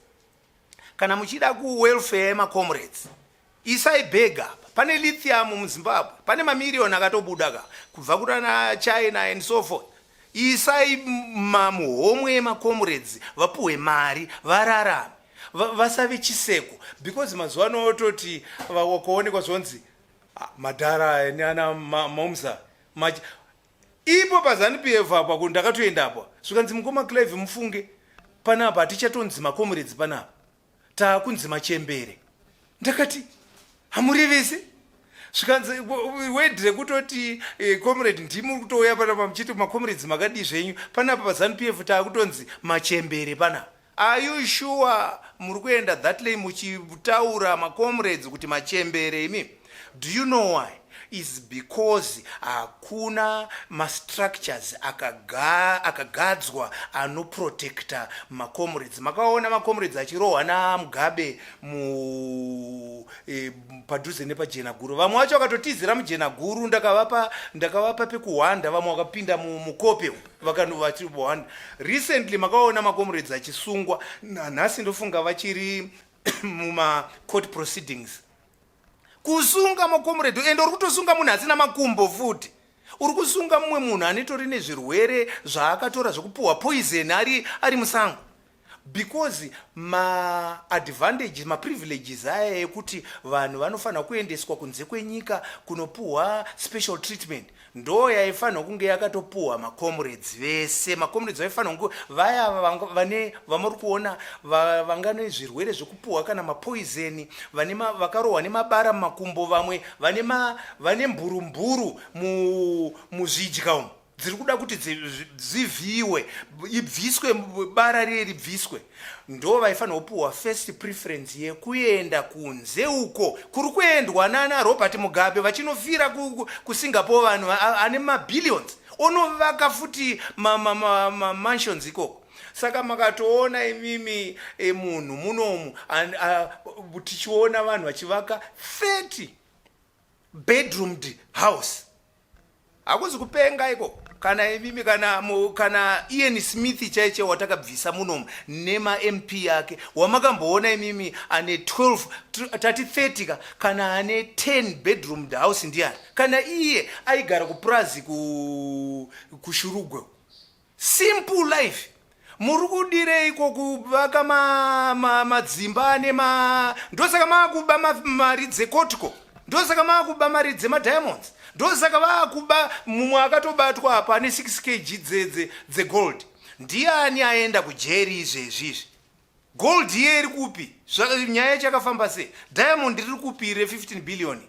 Kana muchida welfare macomrades, isai bega. Pane lithium muZimbabwe, pane mamiliyoni akatobuda kubva kuna China and so forth. Isai muhomwe macomrades vapuwe mari vararame, vasave chiseko, because mazuva ano ototi wakaonekwa zvonzi madhara neana momsa ipo paZANU-PF apa kuti ndakatoendapo zvikanzi mukoma Clive mufunge panapa hatichatonzi macomrades panapa, taakunzi machembere. Ndakati hamuri vese zvikanzi wedre kutoti comrade ndimi kutouya panapa muchiti macomrades makadi zvenyu, panapa paZANU-PF taakutonzi machembere panapa. Are you sure muri kuenda that way muchitaura macomrades kuti machembere imi? Do you know why? Is because hakuna ma-structures akagadzwa anoprotecta macomrades. Makaona macomrades achirohwa naMugabe padhuze nepajena guru. Vamwe vacho vakatotizira mujena guru, ndakavapa pekuhwanda, vamwe vakapinda mukope vachibohwanda. Recently makaona macomrades achisungwa, nhasi ndofunga vachiri muma-court proceedings. Kusunga macomrade, ende uri kutosunga munhu asina makumbo futi. Uri kusunga mumwe munhu anetori nezvirwere zvaakatora zvekupuhwa poison ari musango. Because ma-advantages, ma-privileges aya ekuti vanhu vanofanira kuendeswa kunze kwenyika kunopuhwa special treatment, ndo yaifanira kunge yakatopuhwa macomrades vese. Macomrades vaifanira kunge vaya vamuri kuona vangane zvirwere zvekupuhwa kana mapoison, vakarohwa nemabara mumakumbo, vamwe vane mburumburu muzvidya umu dziri kuda kuti dzivhiwe, ibviswe bara riye ribviswe, ndo vaifanira kupuhwa first preference yekuenda kunze uko kuri kuendwa nana Robert Mugabe vachinofira kuSingapore, vanhu ane mabillions onovaka futi mansions ikoko. Saka makatoona imimi munhu munomu tichiona vanhu vachivaka 30 bedroomed house. Hakuzi kupenga iko kana imimi kana Ian Smith chaiche watakabvisa munomu nema MP yake, wamakamboona imimi ane 12 30 kana ane 10 bedroomed house ndiani, kana iye aigara kuPrazi kuShurugwe. Simple life. Muri kudirei kuvaka madzimba ndosaka makuba mari dzekotiko, ndosaka makuba mari dzemadiamonds, ndosaka vakuba mumwe akatobatwa apa ane 6 kg dzegold. Ndiani aenda kujeri izvezvizvi? Gold iye iri kupi? Nyaya chakafamba sei? Diamond riri kupi re 15 billion?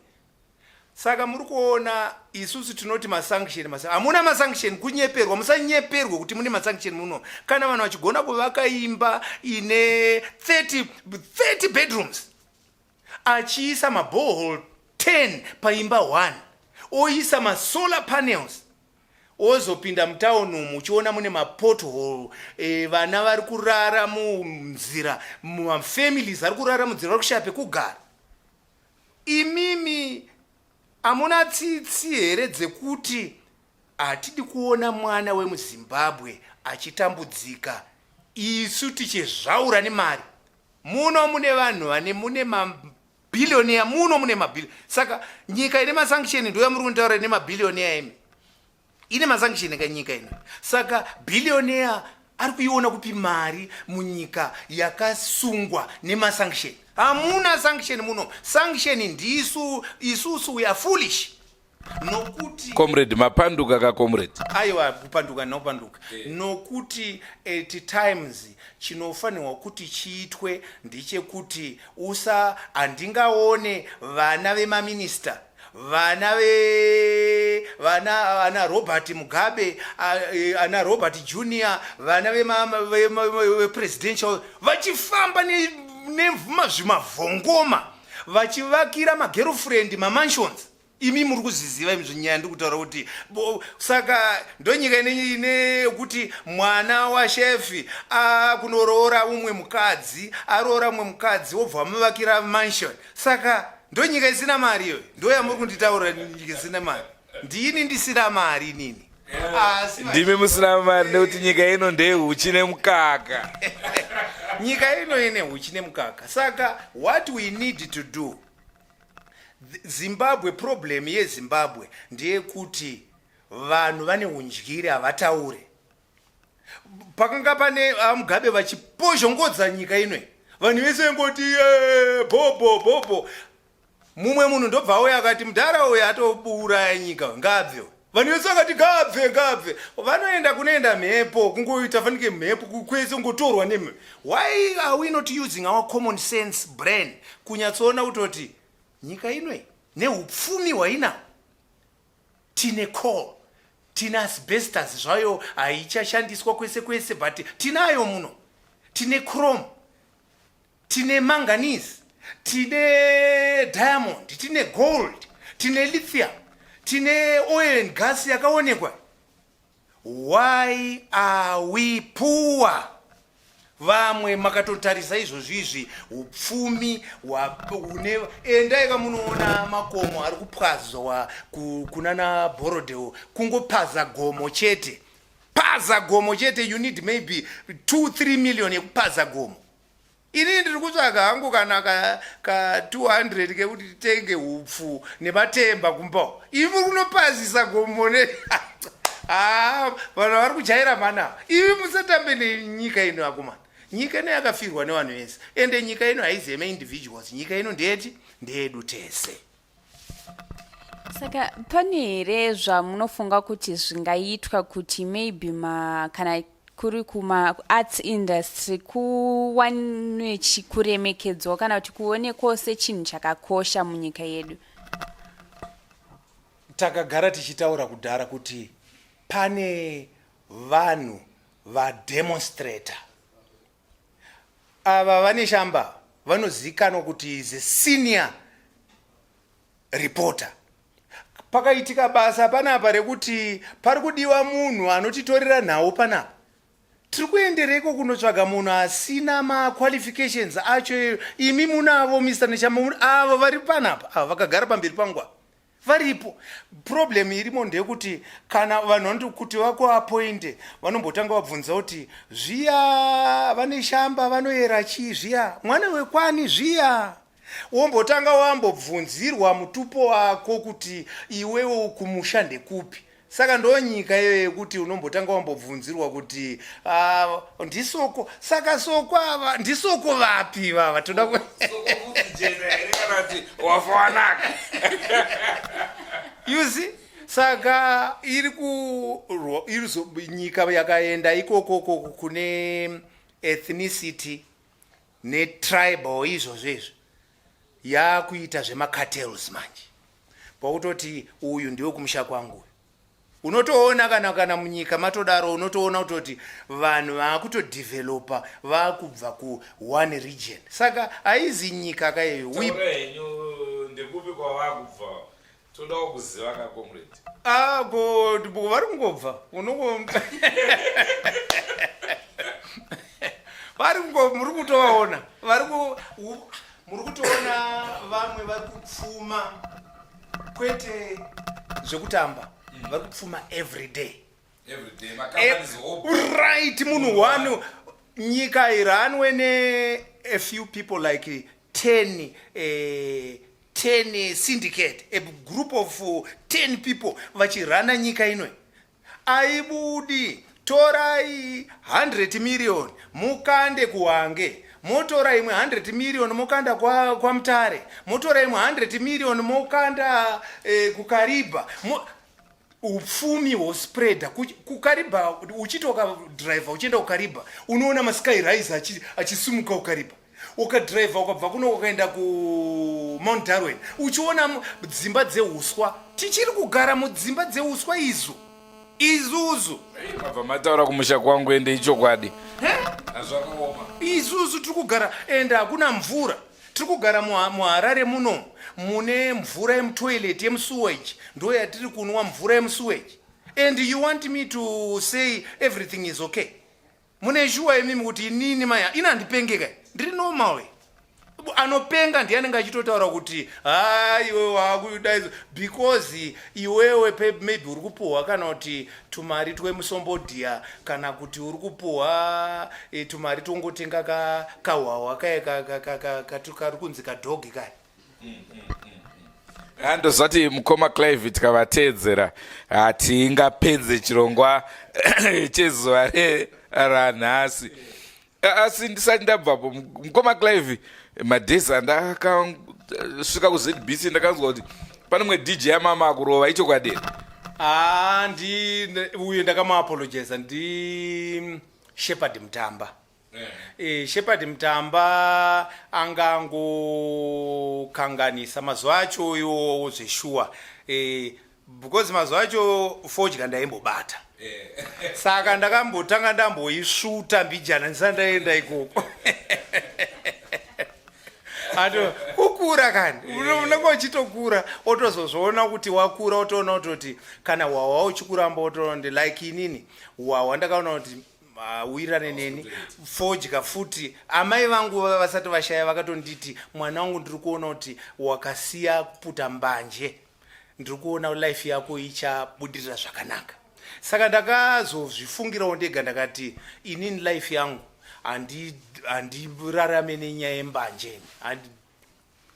Saka muri kuona isusu tinoti masanction, hamuna masanction, kunyeperwa. Musanyeperwe kuti mune masanction muno. Kana vanhu vachigona kuvaka imba ine 30 bedrooms, achiisa maborehole 10 paimba 1, oisa masolar panels, ozopinda mutauni umu uchiona mune mapothole, vana vari kurara munzira, mafamilies ari kurara munzira vari kushaya pekugara. Imimi hamuna tsitsi here dzekuti hatidi kuona mwana wemuZimbabwe achitambudzika isu tichizvaura nemari? Muno mune vanhu vane mune mabhiliyoniya, muno mune mabhiliyoni. Saka nyika ine masanksheni ndoya muri kuntaura ine mabhiliyoniya imi, ine masanksheni kanyika ino. Saka bhiliyoniya ari kuiona kupi mari munyika yakasungwa nemasanksheni? Hamuna sanction muno. Sanction ndisu, isusu we are foolish. Nokuti comrade mapanduka ka comrade aiwa kupanduka nopanduka nokuti at times chinofanirwa kuti chiitwe ndechekuti handingaone vana vemaminista, vana Robert Mugabe, ana Robert Junior, vana vepresidential vachifamba nezvimavhongoma vachivakira magirlfriend mamansions. Imi muri kuziziva imi zvinyaya ndiri kutaura kuti saka ndonyika ine kuti mwana washefi kunoroora umwe mukadzi, aroora umwe mukadzi wobva wamuvakira mansion. Saka ndonyika isina mari iyoyo, ndoyamuri kunditaura nyika isina mari. Ndini ndisina mari inini? Ndimi musina mari nekuti nyika ino ndehuchi nemukaka. Nyika ino ine huchi nemukaka. Saka what we need to do, Zimbabwe, problem yeZimbabwe ndeyekuti vanhu vane undyiri havataure. Pakanga pane Mugabe vachipozhongodza nyika ino, vanhu vese ngoti bobo. Mumwe munhu ndobva auya akati mudhara uyu atouraya nyika, ngabve. Vanhu vese vakati ngabve. Vanoenda kunoenda mhepo, kungoita fanike mhepo kwese ngotorwa nemhepo. Why are we not using our common sense brain kunyatsoona kutoti nyika inoi neupfumi hwainawo? Tine coal, tine asbestos zvayo haichashandiswa kwese but tinayo muno. Tine chrome, tine manganese, tine diamond, tine gold, tine lithium, tine oil and gas yakaonekwa. Why are we poor? Vamwe makatotarisa izvozvizvi upfumi endai kamunoona makomo ari kupwazwa kunana Borodeo, kungopaza gomo chete. Paza gomo chete, you need maybe 2-3 million yekupaza gomo. Ini ndiri kutsvaga hangu kana ka 200 kekuti titenge hupfu nematemba kumbawo. Ivi kunopazisa gomo ne vanhu vari kujaira mana. Ivi musatambe nenyika ino akomana. Nyika ino yakafirwa nevanhu vese, ende nyika ino haizi yema-individuals. Nyika ino ndeyedu tese. Saka pane here zvamunofunga kuti zvingaitwa kuti maybe kana kuri kuma-arts industry kuwanwe chikuremekedzwa kana kuti kuonekwawo sechinhu chakakosha munyika yedu? Takagara tichitaura kudhara kuti pane vanhu vademonstrator. Ava vane shamba vanozikanwa kuti is a senior reporter. Pakaitika basa panapa rekuti pari kudiwa munhu anotitorera nhau panapa. Tiri kuendereko kunotsvaga munhu asina ma-qualifications acho. Imi munavo Mr. Neshamba, ava vari panapa, ava vakagara pamberi pangwa varipo. Problem irimo ndeyekuti kana vanhu kuti vakuapointe vanombotanga vabvunza kuti zviya vane shamba vanoyera chii zviya, mwana wekwani zviya. Wombotanga wambobvunzirwa mutupo wako kuti iwewe kumushande kupi. Saka ndo nyika iyo yekuti unombotanga wambobvunzirwa kuti ndisoko. Saka soko ava ndisoko vapi vava toda ku wafanaka. You see? Saka iri nyika yakaenda ikoko kune ethnicity ne tribal izvozvo yakuita zvemacartels manje. Pakutoti uyu ndiwe kumusha kwangu. Unotoona kana munyika matodaro unotoona kuti vanhu vakutodevelopa vakubva ku one region. Saka haizi nyika kayo ndekupi kwavakubva todawo kuziva kakomrade. ko vari kungobva vari kungobva muri kutovaona muri kutoona vamwe vari kupfuma kwete zvekutamba vari kupfuma every day right munhu wanu nyika iranwe a few people like 10 syndicate, a group of 10 people vachirana nyika inwe aibudi torai 100 million mukande kuwange, motora imwe 100 million mukanda kwa Mtare, motora imwe 100 million mukanda kukariba upfumi hospreada kukariba. Uchitoka driver uchienda kukariba unoona masky rise achisumuka kukariba, ukadriver ukabva kuno ukaenda ku Mount Darwin uchiona dzimba dzeuswa. Tichiri kugara mudzimba dzeuswa izuzu mabva mataura kumusha kwangu ende ichokwadi azvakaoma. Izuzu tiri kugara ende hakuna mvura. Tiri kugara muHarare muno mune mvura yemutoilet yemusewage, ndo yatiri kunwa mvura yemusewage, and you want me to say everything is okay? Mune shuwa yemimi kuti inini maya inandipengeka ndiri normal. Anopenga ndiye anenge achitotaura kuti iwe wakudai because iwewe maybe uri kupuhwa kana kuti tumari twemusombodhia kana kuti uri kupuhwa tumari tongotenga kahwawa kari kunzi kadhogi kaya. Andozvati mukoma Clive tikavateedzera hatingapedze chirongwa chezuva ranhasi. Asi ndisati ndabvapo mukoma Clive, madhesi andakasvika kuZBC ndakanzwa kuti pane mwe DJ yamama kurova ichokwadi. Uye ndakamaapologiza ndi Shepherd Mtamba. Shepherd Mtamba angangokanganisa mazuva achoyo zveshuwa because mazuva acho fodya ndaimbobata. Saka ndakambotanga ndamboisvuta mbijana ndisati ndaenda ikoko. Ato kukura kani unenge uchitokura otozozviona kuti wakura otoona kutoti kana hwawa uchikuramba otoona like inini hwawa ndakaona kuti uirane neni fodya futi. Amai vangu vasati vashaya vakatonditi mwana wangu ndiri kuona kuti wakasiya kuputa mbanje, ndiri kuona life yako ichabudirira zvakanaka. Saka ndakazozvifungirawo ndega ndakati inini life yangu handirarame nenyaya yembanje, and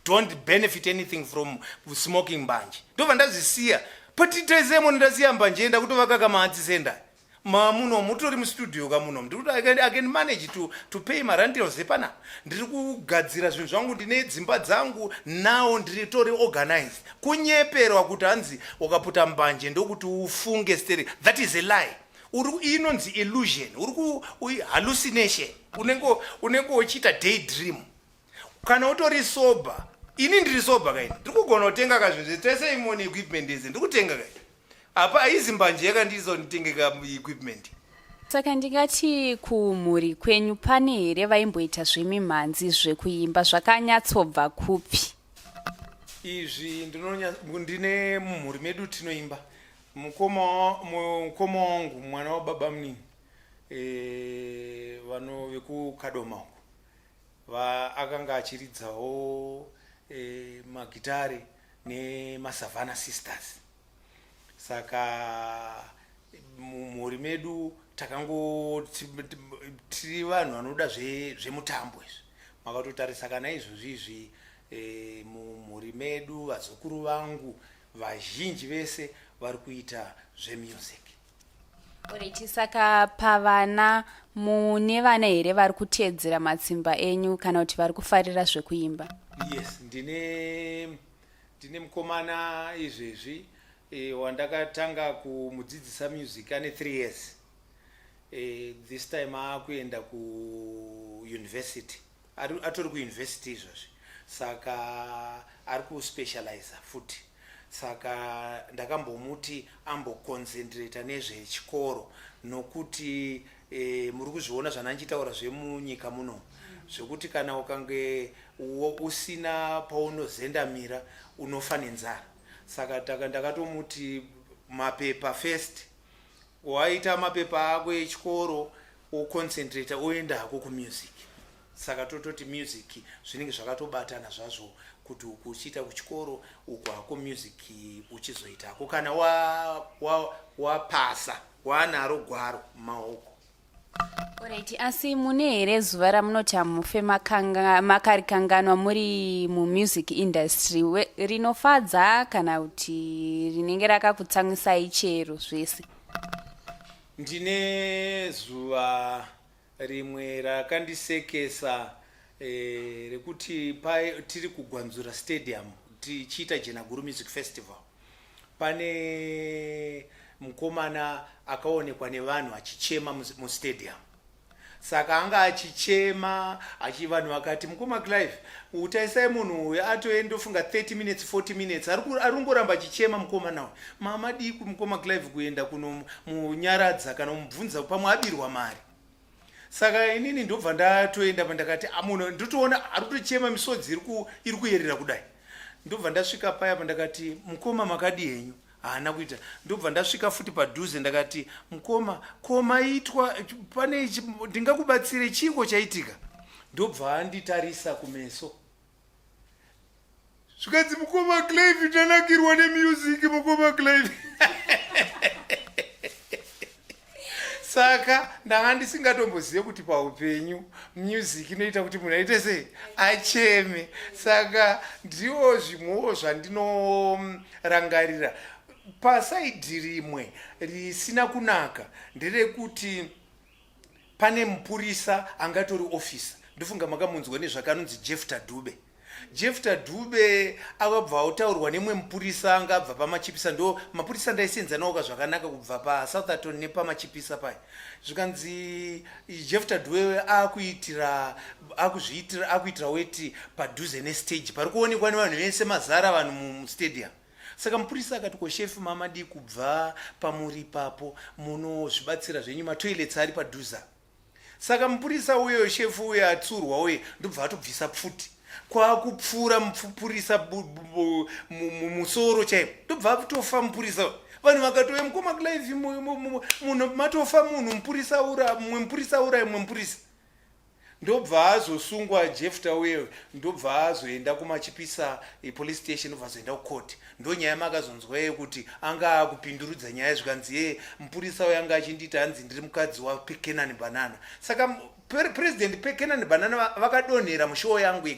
don't benefit anything from smoking mbanje. Ndobva ndazvisiya patitezemo ndasiya mbanje enda kutovaka kamahatsisenda mamuno mutori mustudio kamuno ndikuti I can manage to pay my rentals epana. Ndiri kugadzira zvinhu zvangu ndine dzimba dzangu now ndiritori organized. Kunyeperwa kuti hanzi wakaputa mbanje ndokuti ufunge steri, that is a lie. Inonzi illusion, hallucination, unenge uchiita daydream. Kana utori sober, ini ndiri sober kaini ndiri kugona kutenga kazvinhu tese imoni equipment izi ndiri kutenga kaini apa haizi mbanje yakandizonitengeka equipment. Saka ndingati kumhuri kwenyu pane here vaimboita zvemimhanzi zvekuimba zvakanyatsobva kupi? Izvi ndine mumhuri medu tinoimba. Mukoma wangu mwana wababa munini vano vekukadoma uko akanga achiridzawo magitare nemasavana sisters. Saka mumhuri medu tiri vanhu vanoda zvemutambo izvi. Makatotarisa kana izvozvizvi mumhuri medu vazukuru vangu vazhinji vese vari kuita zvemusic. Alright, saka pavana mune vana here vari kuteedzera matsimba enyu kana kuti vari kufarira zvekuimba? Yes, ndine mukomana izvezvi wandakatanga kumudzidzisa music ane 3 years. This time akuenda kuuniversity, atori kuuniversity izvozvi, saka ari kuspecializa futi. Saka ndakambomuti amboconcentrata nezvechikoro nokuti muri kuzviona zvananchitaura zvemunyika muno zvekuti kana ukange usina paunozendamira unofa nenzara. saka ndakatomuti mapepa first, waita mapepa ako echikoro oconcentrate oenda hako kumusic. Saka tototi music zvinenge zvakatobatana zvazvo kuti uchiita kuchikoro uko hako music uchizoita hako kana wapasa wanaro gwaro mumaoko. Alright, asi mune here zuva ramunoti hamufe makarikanganwa muri music industry rinofadza kana kuti rinenge rakakutsamwisai chero zvese? Ndine zuva rimwe rakandisekesa rekuti tiri kugwanzura stadium tichiita Jena Guru Music Festival. Pane mukomana akaonekwa nevanhu achichema mustadium. Saka anga achichema vanhu vakati, mukoma Clive, utaisai munhu uyu atoendofunga 30 minutes 40 minutes arungoramba achichema mukomana uyu. Mama diku mukoma Clive kuenda kunomunyaradza kana kumubvunza pamwe abirwa mari. Saka inini ndobva ndatoenda pandakati munhu ndotoona ari kutochema misodzi iri kuyerera kudai. Ndobva ndasvika paya pandakati mukoma makadi henyu haana kuita. Ndobva ndasvika futi padhuze ndakati mukoma koma itwa pane ndingakubatsire chiko chaitika. Ndobva anditarisa kumeso. Zvikadzi mukoma Clive tanakirwa nemusic mukoma Clive. Saka ndanga ndisingatombozive kuti paupenyu music inoita kuti munhu aite sei acheme. Saka ndiwo zvimwewo zvandinorangarira. Pasaidhi rimwe risina kunaka nderekuti pane mupurisa angatori ofisa. Ndofunga makamunzwa nezvakanonzi Jefta Dube akabva autaurwa nemwe mupurisa angabva pamachipisa. Ndo mapurisa ndaisenzanawo zvakanaka kubva paSouthampton nepamachipisa paya. Zvikanzi Jefta Dube akuitira weti padhuze nestage pari kuonekwa nevanhu vese mazara vanhu mustadium. Saka mupurisa akati koshefu mamadi kubva pamuri papo munozvibatsira zvenyu matoilets ari padhuza. Saka mupurisa uyo shefu uyo atsurwa uye ndobva atobvisa pfuti kwakupfura mupurisa musoro chaipo. Ndobva atofa mupurisa. Vanhu vakatouya mukoma Clive munhu matofa munhu mupurisa ura mumwe mupurisa. Ndobva azosungwa Jefta uye ndobva azoenda kumachipisa police station ndobva azoenda kucourt. Ndonyaya makazonzwa yekuti anga akupindurudza nyaya zvikanzi mupurisa uyo anga achinditi hanzi ndiri mukadzi waPekenan Banana. Saka president Pekenan Banana vakadonhera mushow yangu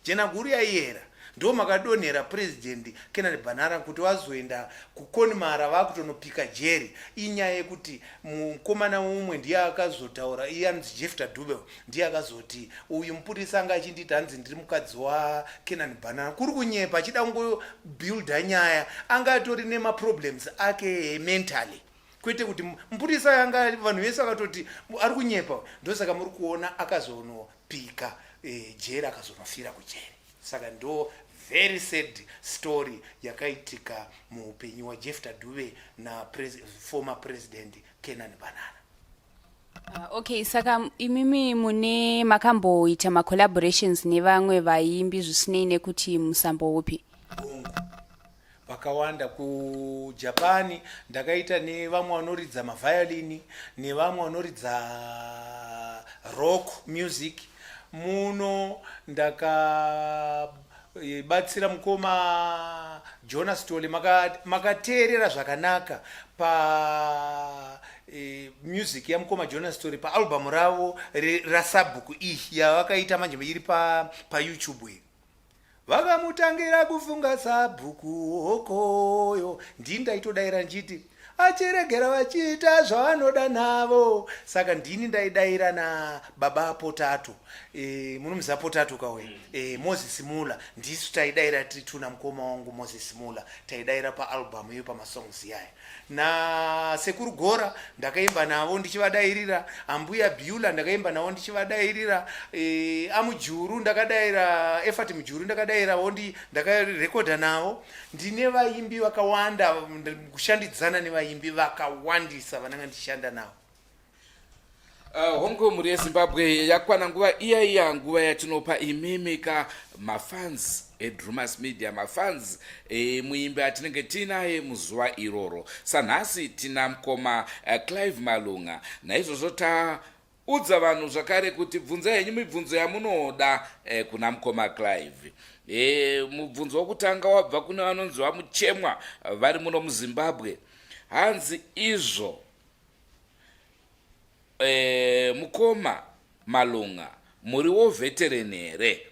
Jena Guru yaiyera. Ndo makadonhera president Kenan Banana kuti wazoenda kukonimara vakutonopika jeri. Inyaya yekuti mukomana mumwe ndiye akazotaura iyanzi Jefta Dube ndiye akazoti uyu mupurisa anga achinditi hanzi ndiri mukadzi waKenan Banana. Kuri kunyepa achida kungobuilda nyaya anga atori nemaproblems ake mentally. Kwete kuti mupurisa yanga vanhu vese vakatoti ari kunyepa. Ndosaka muri kuona akazonopika jeri akazonofira kujeri. Saka ndo very sad story yakaitika muupenyu waJefta Dube na former president Kenan Banana. Okay, saka imimi mune makamboita macollaborations nevamwe vaimbi zvisinei nekuti musambo upi? Vakawanda. kuJapani ndakaita nevamwe vanoridza maviolini nevamwe vanoridza rock music. Muno ndakabatsira mukoma Jonas Tole makateerera zvakanaka music yamukoma Jonas Tole paalbum ravo rasabhuku yavakaita manje iri paYouTube iyi. Vakamutangira kufunga sabhuku okoyo ndindaitodaira njiti achiregera vachiita zvavanoda navo. Saka ndini ndaidaira nababa Potato munomuziva Potato kawe Moses Mula. Ndisu taidaira tituna mukoma wangu Moses Mula taidaira paalbum iyo pamasongs yaya. Na Sekuru Gora ndakaimba navo ndichivadairira. Ambuya Biula ndakaimba navo ndichivadairira. Amujuru ndakadaira Effort Mujuru ndakadairawo ndakarekodha navo. Ndine vaimbi vakawanda kushandidzana nevaimbi vakawandisa vananga ndichishanda navo. hongu muri yezimbabwe yakwana nguva iya nguva yatinopa imimika mafans edrumas media mafans muimbi atinenge tinaye muzuva iroro. Sanhasi tina mukoma Clive Malunga. Naizvozvo taudza vanhu zvakare kuti bvunzai henyu mibvunzo yamunoda kuna mukoma Clive. Mubvunzo wokutanga wabva kune vanonzi vamuchemwa vari muno muzimbabwe. Hanzi izvo mukoma Malunga muriwo veteran here?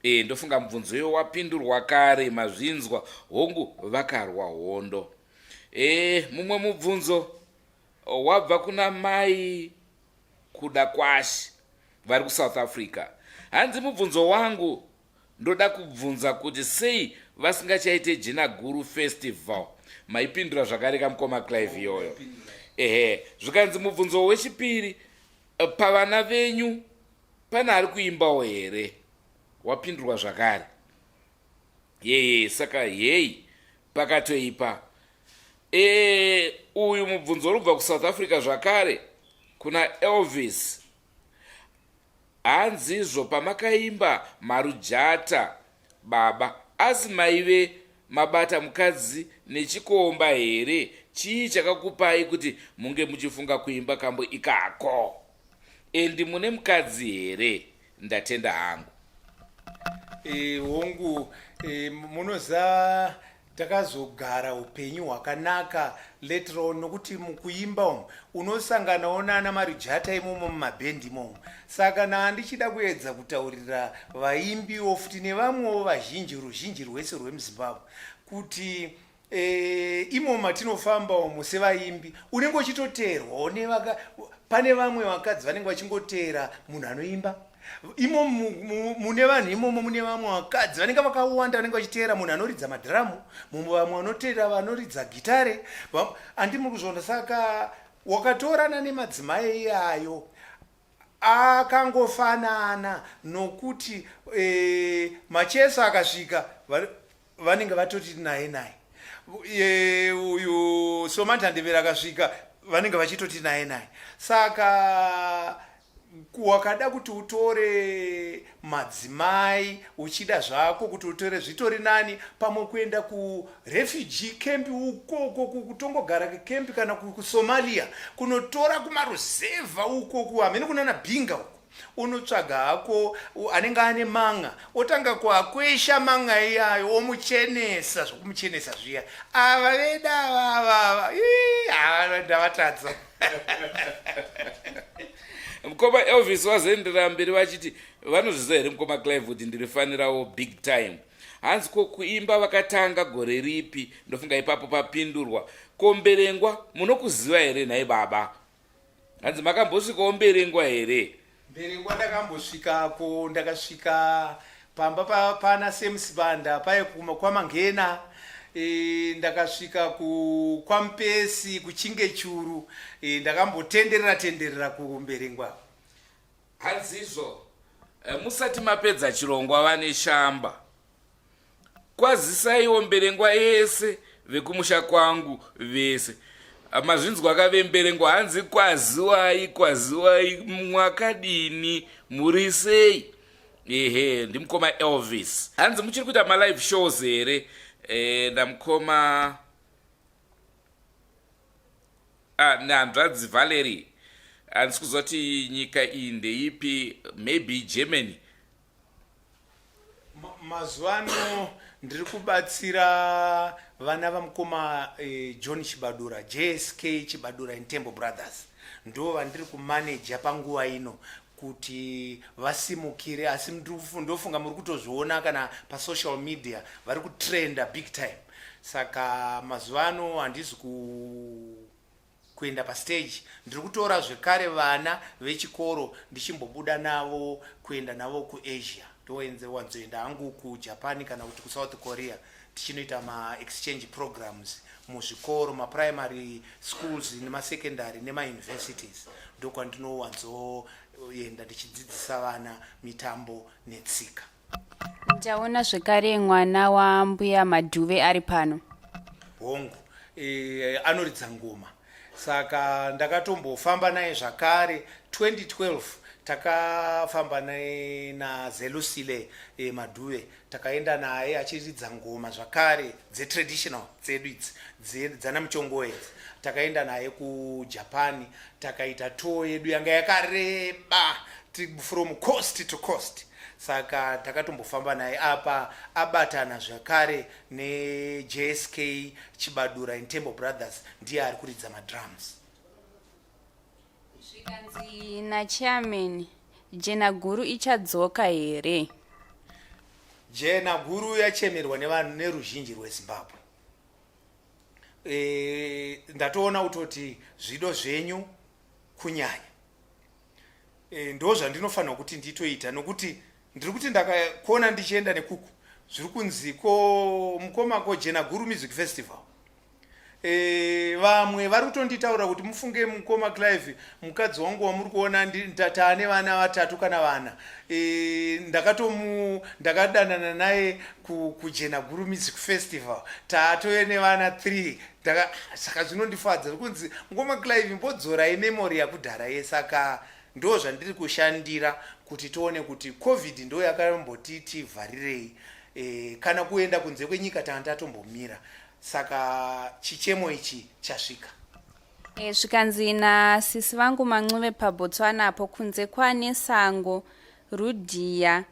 Ndofunga mubvunzo iwo wapindurwa kare, mazvinzwa hongu vakarwa hondo. Mumwe mubvunzo wabva kuna mai kuda kwashi vari kuSouth Africa. Hanzi mubvunzo wangu ndoda kubvunza kuti sei vasingachaite Jina Guru Festival. Maipindura zvakare kamukoma Clive iyoyo. Zvikanzi mubvunzo wechipiri, pavana venyu pana ari kuimbawo here? Wapindurwa zvakare. Saka pakatoipa. Uyu mubvunzo urubva kuSouth Africa zvakare kuna Elvis. Hanzi izvo pamakaimba Marujata baba asi maive mabata mukadzi nechikomba here? Chii chakakupai kuti munge muchifunga kuimba kambo ikako? Endi mune mukadzi here? Ndatenda hangu. Hongu, munoza takazogara upenyu hwakanaka later on nokuti mukuimba umu unosanganawo nana Marujata imomo mumabhendi imomo. Saka ndichida kuedza kutaurira vaimbiwo futi nevamwewo ruzhinji rwese rwemuZimbabwe kuti imo matinofamba umu sevaimbi unenge uchitoteerwawo pane vamwe vakadzi vanenge vachingoteera munhu anoimba. Imo mune vanhu imomo mune vamwe vakadzi vanenge vakawanda vanenge vachiteera munhu anoridza madhiramu, vamwe vanoteera vanoridza gitare, handimi kuzvona. Saka wakatorana nemadzimai iyayo akangofanana nokuti machesa akasvika vanenge vatoti naye. Uyu Somantandevera akasvika vanenge vachitoti naye. Saka wakada kuti utore madzimai uchida zvako kuti utore zvitori nani pamwe kuenda kurefugee camp ukoko kutongogara kekempi kana kuSomalia kunotora kumaruzevha ukoko hamene kunana bhinga uko unotsvaga hako anenge ane manga otanga kuakwesha manga iyayo omuchenesa zvokumuchenesa zviya ava veda vava ndavatadza. Mukoma Elvis wazoendera mberi vachiti vanozviziva here mukoma Clive kuti ndirifanirawo big time. Hanzi kuimba vakatanga gore ripi? Ndofunga ipapo papindurwa. Komberengwa munokuziva here nai baba? Hanzi makambosvikawo mberengwa here? Mberengwa ndakambosvikako, ndakasvika pamba pana semusibanda paye kwamangena. Ndakasvika kwaMupesi kuchinge churu. Ndakambotenderera kumberengwa. Hanzi izvo musati mapedza chirongwa vane shamba kwazisaiwo mberengwa ese vekumusha kwangu vese mazvinzwa kavemberengwa. Hanzi kwaziwai mwakadini muri sei? Ndimukoma Elvis. Hanzi muchiri kuita malive shows here? Ndamukoma nahanzvadzi Valerie. Handisi kuzoti nyika iyi ndeipi, maybe Germany. Mazuvano ndiri kubatsira vana vamukoma John Chibadura, JSK Chibadura and Temple Brothers. Ndo vandiri kumaneja panguva ino kuti vasimukire, asi ndofunga muri kutozviona kana pasocial media vari kutrenda big time. Saka mazuvano handisi kuenda pastage, ndiri kutora zvekare vana vechikoro ndichimbobuda navo kuenda navo kuAsia. Ndowanzoenda hangu kuJapan kana kuti kuSouth Korea tichinoita ma-exchange programs muzvikoro, ma-primary schools nemasecondary nema-universities. Ndokwandinowanzoenda ndichidzidzisa vana mitambo netsika. Ndaona zvekare mwana wambuya Madhuve ari pano. Hongu, anoridza ngoma. Saka ndakatombofamba naye zvakare 2012 takafamba naZelusile Madhuve, takaenda naye achiridza ngoma zvakare dzetraditional dzedu idzi dzana muchongo idzi. Takaenda naye kuJapan, takaita tour yedu yanga yakareba from coast to coast. Saka takatombofamba naye apa, abatana zvakare neJSK Chibadura in Temple Brothers, ndiye ari kuridza madrums. Zvikanzi nachairman, jena guru ichadzoka here? Jena guru yachemerwa nevanhu neruzhinji rweZimbabwe. Ndatoona kutoti zvido zvenyu kunyanya ndo zvandinofanira kuti nditoita, nokuti ndiri kuti ndakakuona ndichienda nekuku zviri kunzi mukomako Jena Guru Music Festival. Vamwe vari kutonditaura kuti mufunge mukoma Clive, mukadzi wangu wamuri kuona taane vana 3 kana 4. Ndakadanana naye kuJena Guru Music Festival, taatoye nevana 3. Saka zvinondifadza kunzi mukoma Clive mbodzorai memory yakudhara yesaka ndo zvandiri kushandira kuti tione kuti COVID ndo yakamboti tivharirei, kana kuenda kunze kwenyika tatombomira. Saka chichemo ichi chasvika. Zvikanzi nasisi vangu Mancuve paBotswana apo kunze kwane Sango, Rudia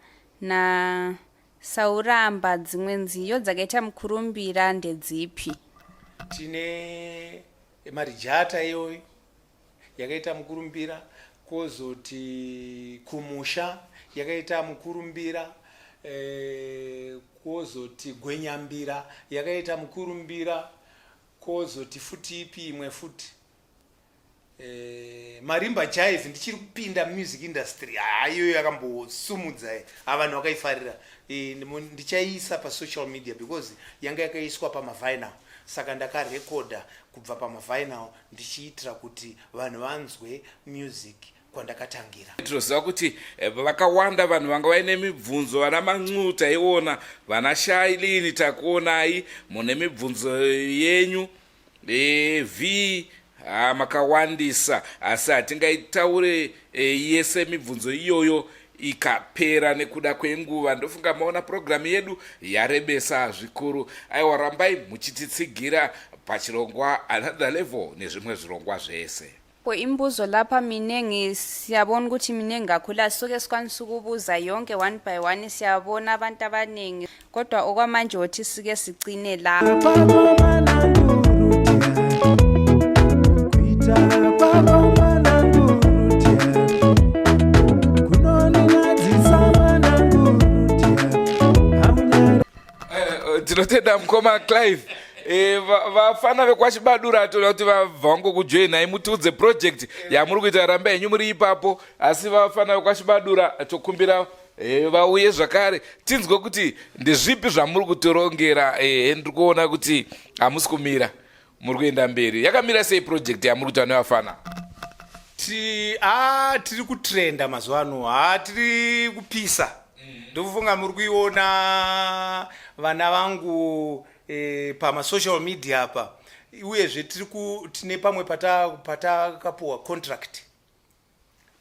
na Sauramba, dzimwe nziyo dzakaita mukurumbira ndedzipi? Tine Marijata iyoyo yakaita mukurumbira, kozoti Kumusha yakaita mukurumbira, kozoti Gwenyambira yakaita mukurumbira, kozoti futi ipi imwe futi Marimba Jive. Ndichiri kupinda music industry iyo yakambosumudza vanhu vakaifarira. Ndichaisa pa social media because yanga yakaiswa pamavinyl, saka ndakarekoda kubva pamavinyl ndichiitira kuti vanhu vanzwe music kwandakatangira. Tinoziva kuti vakawanda vanhu vanga vaine mibvunzo, vana Mancu taiona, vana Shailini takuonai mune mibvunzo yenyu makawandisa, asi hatingaitaure yese mibvunzo iyoyo ikapera nekuda kwenguva. Ndofunga maona programu yedu yarebesa zvikuru. Aiwa, rambai muchititsigira pachirongwa Another Level nezvimwe zvirongwa zvese. Imbuzo lapha minengi siyabona ukuthi minengi kakhulu soke sikwanisa ukubuza yonke one by one, siyabona abantu abaningi, kodwa okwamanje othi sike sigcine la. Tinotenda mukoma Clive. Vafana vekwachibadura toda kuti vabvango kujoinai mutiudze project yamuri kuita, ramba yenyu muri ipapo, asi vafana vekwachibadura tokumbira vauye zvakare tinzwe kuti ndezvipi zvamuri kutorongera. Ndiri kuona kuti hamusi kumira, muri kuenda mberi. Yakamira sei project yamuri kuita nevafana? Tiri kutrenda mazuva ano, tiri kupisa. Ndokufunga muri kuiona vana vangu pama-social media apa, uyezve tine pamwe patakapuwa contract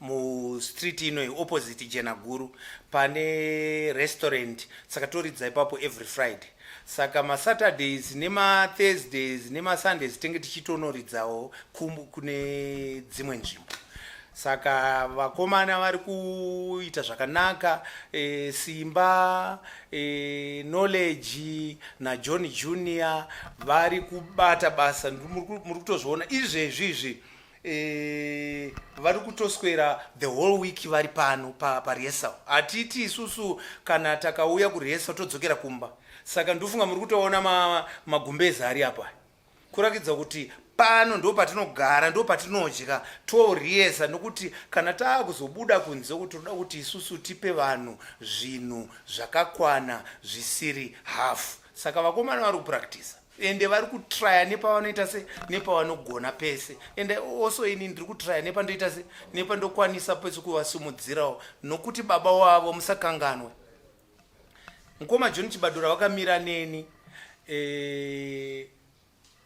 mustreet ino opposite Jena Guru pane restaurant, saka toridza ipapo every Friday. Saka maSaturdays nemaThursdays nemaSundays tenge tichitonoridzawo kune dzimwe nzvimbo. Saka vakomana vari kuita zvakanaka, Simba, Knowledge naJohn Junior vari kubata basa. Muri kutozviona izvezvi vari kutoswera the whole week vari pano parehearsal. Hatiti isusu kana takauya kurehearsal todzokera kumba. Saka ndofunga muri kutoona magumbezi ari apa, kurakidza kuti pano ndo patinogara, ndo patinodya toriyesa, nokuti kana taakuzobuda kunze kuti toda kuti isusu tipe vanhu zvinhu zvakakwana zvisiri hafu. Saka vakomana vari kupractice ende vari kutraya nepavanoita se nepavanogona pese, ende also ini ndiri kutraya nepandoita se nepandokwanisa pese kuvasimudzirawo, nokuti baba wavo musakanganwe. Mukoma John Chibadura vakamira neni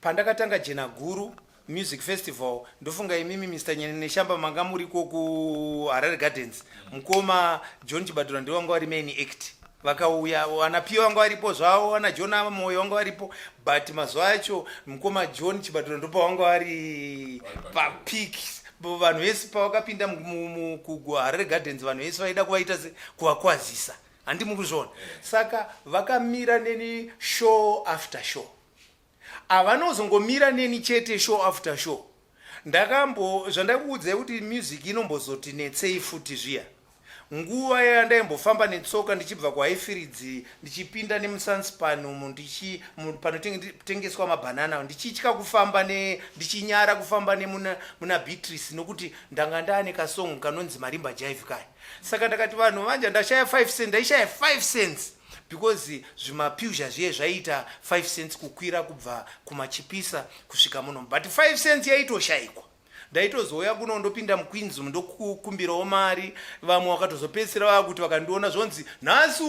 pandakatanga Jena Guru music festival ndofunga imimi Mr. Nyeneshamba manga muriko ku Harare Gardens mukoma John Chibadura ndiwo wanga vari main act vakauya wana Pio wanga varipo zvavo wana John Moyo wanga varipo but mazuva acho mukoma John Chibadura ndopa wanga vari pa peak vanhu vese pavakapinda kuHarare Gardens vanhu vese vaida kuvaita kuvakwazisa handi mukuzvona saka vakamira neni show after show avanozongomira neni chete show after show zvandakuudzai kuti music inombozoti netsei futi zviya nguva yandaimbofamba netsoka ndichibva kuHighfields ndichipinda nemuSunspan umu panotengeswa mabhanana ndichitya kufamba ndichinyara kufamba muna Beatrice nokuti ndanga ndaane kasong kanonzi Marimba Jive kaya saka ndakati vanhu vanje ndashaya 5 cents ndaishaya 5 cents because zvimapuzha zviye zvaita 5 cents kukwira kubva kumachipisa kusvika muno but 5 cents yaitoshayikwa ndaitozouya kuno ndopinda muQueens ndokukumbirawo mari vamwe vakatozopedzisira vakuti vakandiona zvonzi nhasi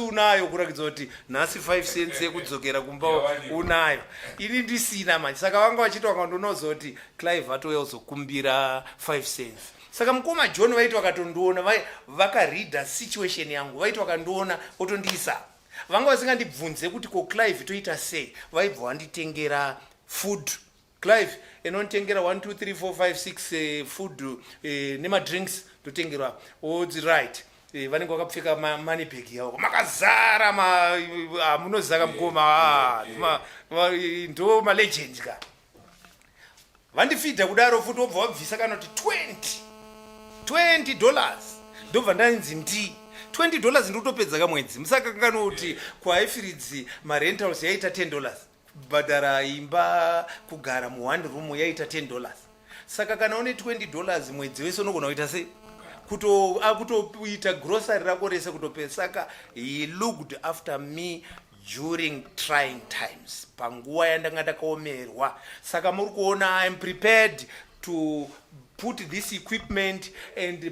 unayo kurakidza kuti nhasi 5 cents yekudzokera kumba unayo ini ndisina manje saka vanga vachiti vakandonozoti Clive atouya kuzokumbira 5 cents saka mukoma John vaiti vakatondiona vakareada situation yangu vaiti vakandiona otondiisa vanga vasingandibvunze kuti ko Clive toita sei vaibva vanditengera food Clive enonditengera 1 2 3 4 5 6 food nemadrinks totengerwa odzi right vanenge vakapfeka money bag yavo makazara munozaka mukoma ndo malegend ka vandifidha kudaro futi obva wabvisa kana kuti $20 ndobva ndainzi $20 ndotopedza kamwedzi musakangano kuti kuHighfields marentals yaita $10 kubhadhara imba kugara mu1 room yaita $10 saka kana une $20 mwedzi wese unogona kuita sei kutoita grocery rako rese kutopedza saka he looked after me during trying times panguva yandanga ndakaomerwa saka muri kuona I'm prepared to put this equipment and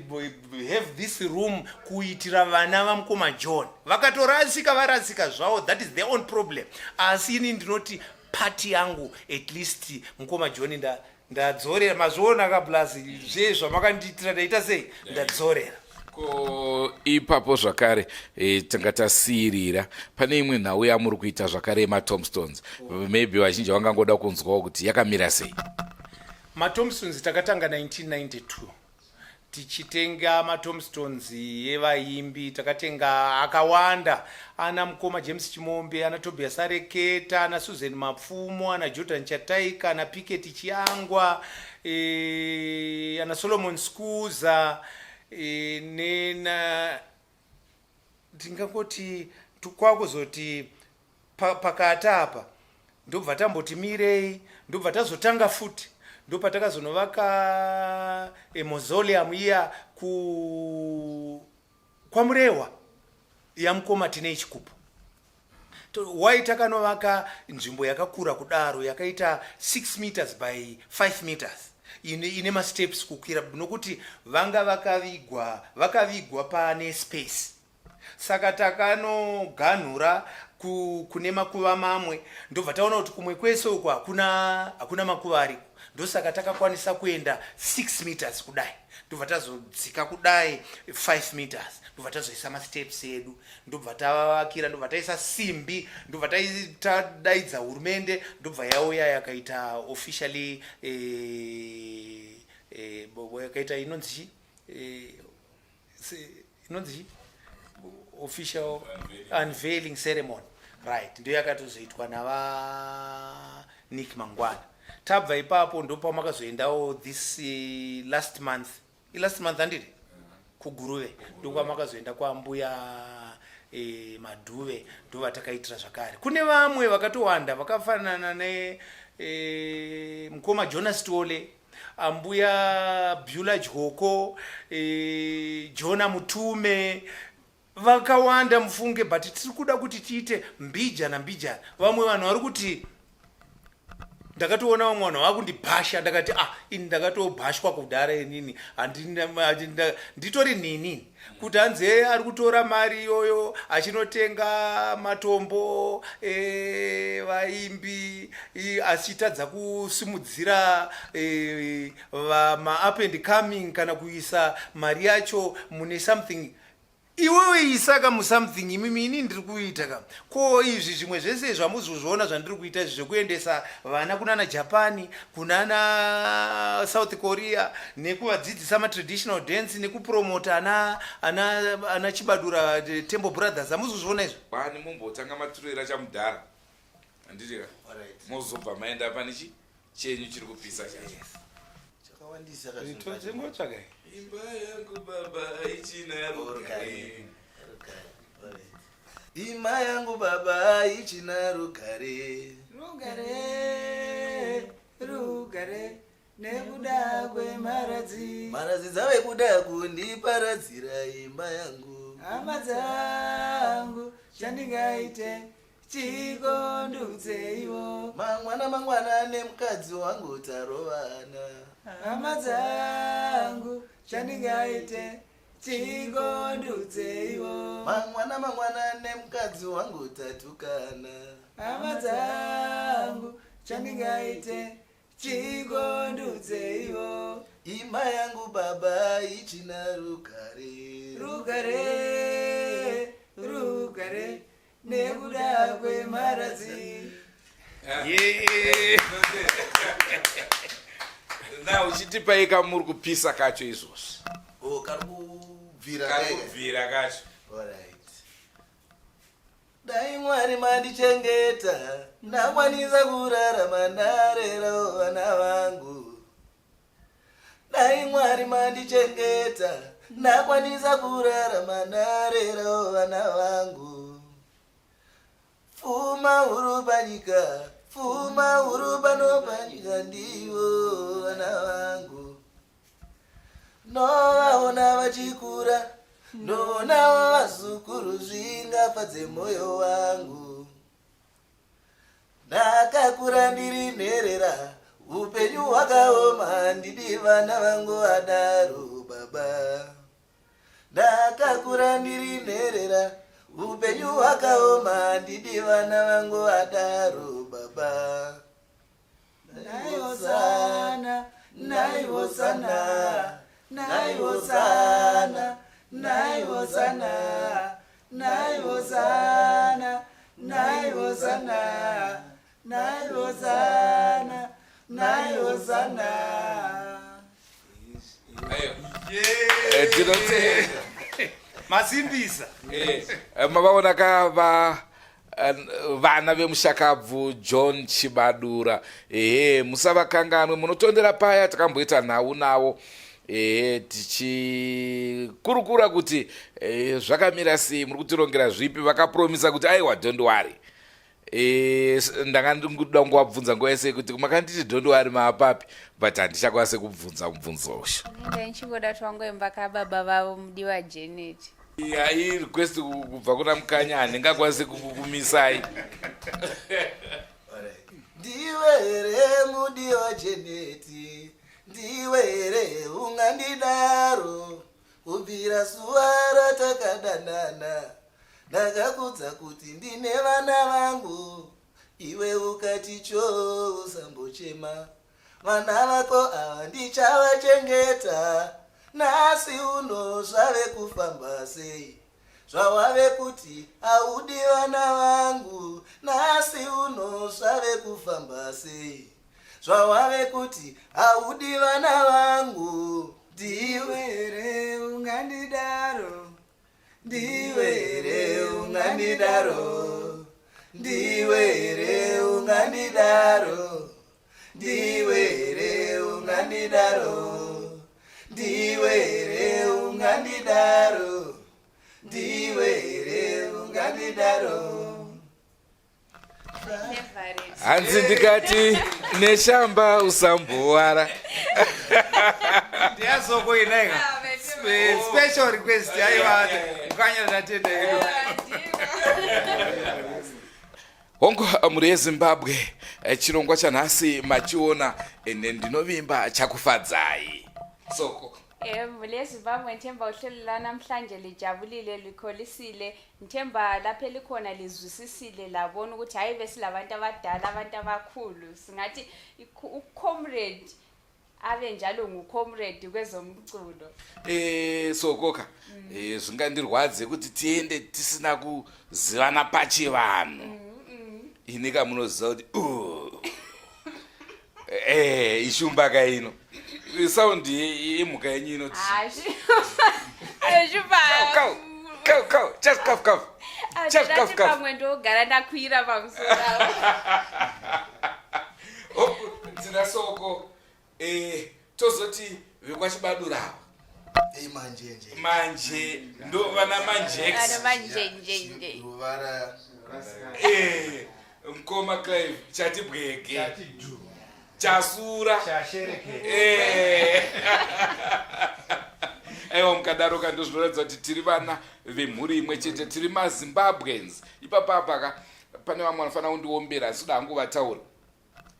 have this room kuitira vana vamukoma John vakatorasika varasika zvavo that is their own problem asi ini ndinoti party yangu at least mukoma John ndadzorera mazviona kablasi zvezvamakandiitira ndaita sei ndadzorera ko ipapo zvakare tanga tasiyirira pane imwe nhau yamuri kuita zvakare yemaTombstones maybe vazhinji vangangoda kunzwawo kuti yakamira sei. maTombstones takatanga 1992 tichitenga maTombstones yevaimbi takatenga akawanda ana mukoma James Chimombe ana Tobias Areketa ana Susan Mapfumo ana Jordan Chataika ana Piketi Chiangwa ana Solomon Skuza nena tingangoti kwakuzoti pakata apa ndobva tamboti mirei ndobva tazotanga futi ndopatakazonovaka mausoleum iya kwamurewa yamukoma tine chikupo waitakanovaka nzvimbo yakakura kudaro yakaita 6 meters by 5 meters ine masteps kukwira nokuti vanga vakavigwa pane space saka takanoganhura kune makuva mamwe ndobva taona kuti kumwe kwese uko hakuna makuva ariko ndosaka takakwanisa kuenda 6 meters kudai ndobva tazodzika kudai 5 meters ndobva tazoisa masteps edu ndobva tavakira ndobva taisa simbi ndobva tadaidza hurumende ndobva yauya yakaita officially yakaita inonzi official unveiling ceremony right ndio yakatozoitwa nava Nick Mangwana tabva ipapo ndopa makazoendawo this last month andiri kuGuruve ndokwa makazoenda kwambuya Madhuve ndova takaitira zvakare kune vamwe vakatowanda vakafanana ne mukoma Jonas Tole ambuya Beulah Joko Jona Mutume vakawanda mufunge but tiri kuda kuti tiite mbijana vamwe vanhu vari kuti ndakatoona vamwe vanhu vakundibhasha ndakati ini ndakatobhashwa kudhara inini nditori nini kuti hanze ari kutora mari iyoyo achinotenga matombo vaimbi achitadza kusimudzira ma-up and coming kana kuisa mari yacho mune something. Iwewe isaka musomething imimi ini ndiri kuita ka ko izvi zvimwe zvese zvamuzozviona zvandiri kuita izvi zvekuendesa vana kunana Japani kunana South Korea nekuvadzidzisa matraditional dance nekupromota ana Chibadura Temple Brothers amuzozviona izvo bani mumbotanga maturera chamudhara anditi muzobva maenda pane chenyu chiri kupisa chacho chakawandisa kazvimbotsvakai imba yangu baba ichina rugare. Imba yangu baba ichina rugare. Rugare nekuda kwemaradzi. Maradzi dzave kuda kundiparadzira imba yangu. Hama dzangu chandingaite chikondudze ivo. Mangwana nemukadzi wangu tarovana. Hama dzangu chandingaite chikondudze ivo. Mangwana nemukadzi wangu tatukana. Hama dzangu chandingaite chikondudze ivo. Imba yangu baba ichina rugare. Rugare nekuda kwemaradzi. Na uchitipai kamuri kupisa kacho izvozvi karikubvira kacho. Alright. Dai Mwari mandichengeta ndakwanisa kurarama ndarerawo vana vangu. Dai Mwari mandichengeta ndakwanisa kurarama ndarerawo vana vangu. Pfuma huru panyika, pfuma huru pano panyika ndivo vana vangu. Novaona vachikura, ndoonawo vazukuru zvingafadze moyo wangu. Ndakakura ndiri nherera, upenyu hwakaoma ndidi vana vangu vadaro baba. Ndakakura ndiri nherera, upenyu hwakaoma ndidi vana vangu vadaro baba. Naivosana, naivosana, naivosana, naivosana, naivosana, naivosana, naivosana, naivosana. masimbisa mavaona vana vemushakabvu John Chibadura musavakanganwe munotondera paya takamboita nhau navo tichikurukura kuti zvakamira sei muri kutirongera zvipi vakapromisa kuti aiwa don't worry ndanga ndinguda kunguvabvunza nguva yese kuti makanditi don't worry maapapi but handichakwanise kubvunza mubvunzo usho ndichingoda twangoemba kababa vavo mudiwa Janet hii request kubva kuna mukanya handingakwanise kukumisai. Ndiwe here mudiwa Jeneti, ndiwe here ungandidaro kubvira zuva ratakadanana. Ndakakudza kuti ndine vana vangu, iwe ukati cho usambochema. Vana vako ava ndichavachengeta, nasi uno zvave kufamba sei. Zvawave kuti audi vana vangu, nasi uno zvave kufamba sei. Zvawave kuti audi vana vangu, Ndiwe here ungandidaro, ndiwe here ungandidaro, ndiwe here ungandidaro, ndiwe here ungandidaro, ndiwe here ungandidaro, ndiwe here ungandidaro. Hanzi ndikati neshamba usambowara. ndiyazoko inaika special request aiwa mukanya tatenda yedu hongo muri yezimbabwe chirongwa chanhasi machiona ene ndinovimba chakufadzai soko Mvule Zimbabwe nthemba uhlelo la namhlanje lijabulile likholisile nthemba lapha elikhona lizwisisile labona ukuthi hayi besilabantu abadala abantu abakhulu singathi ucomrade ave njalo ngucomrade kwezomculo sokoka zvingandirwadze kuti tiende tisina kuzivana pachivanhu inika munoziva kuti ishumba kaino saundi yemuka yenyu inoti pamwe ndogara ndakwira pamusoro dzina soko tozoti vekwachibadurawa manje ndo vana manjenjenje mkoma Clive chati bwege chasura aiwa mukadaroka ndozvinoratidza kuti tiri vana vemhuri imwe chete tiri mazimbabweans ipapapaka pane vamwe vanofanira kundiombera asi kuda hangu vataura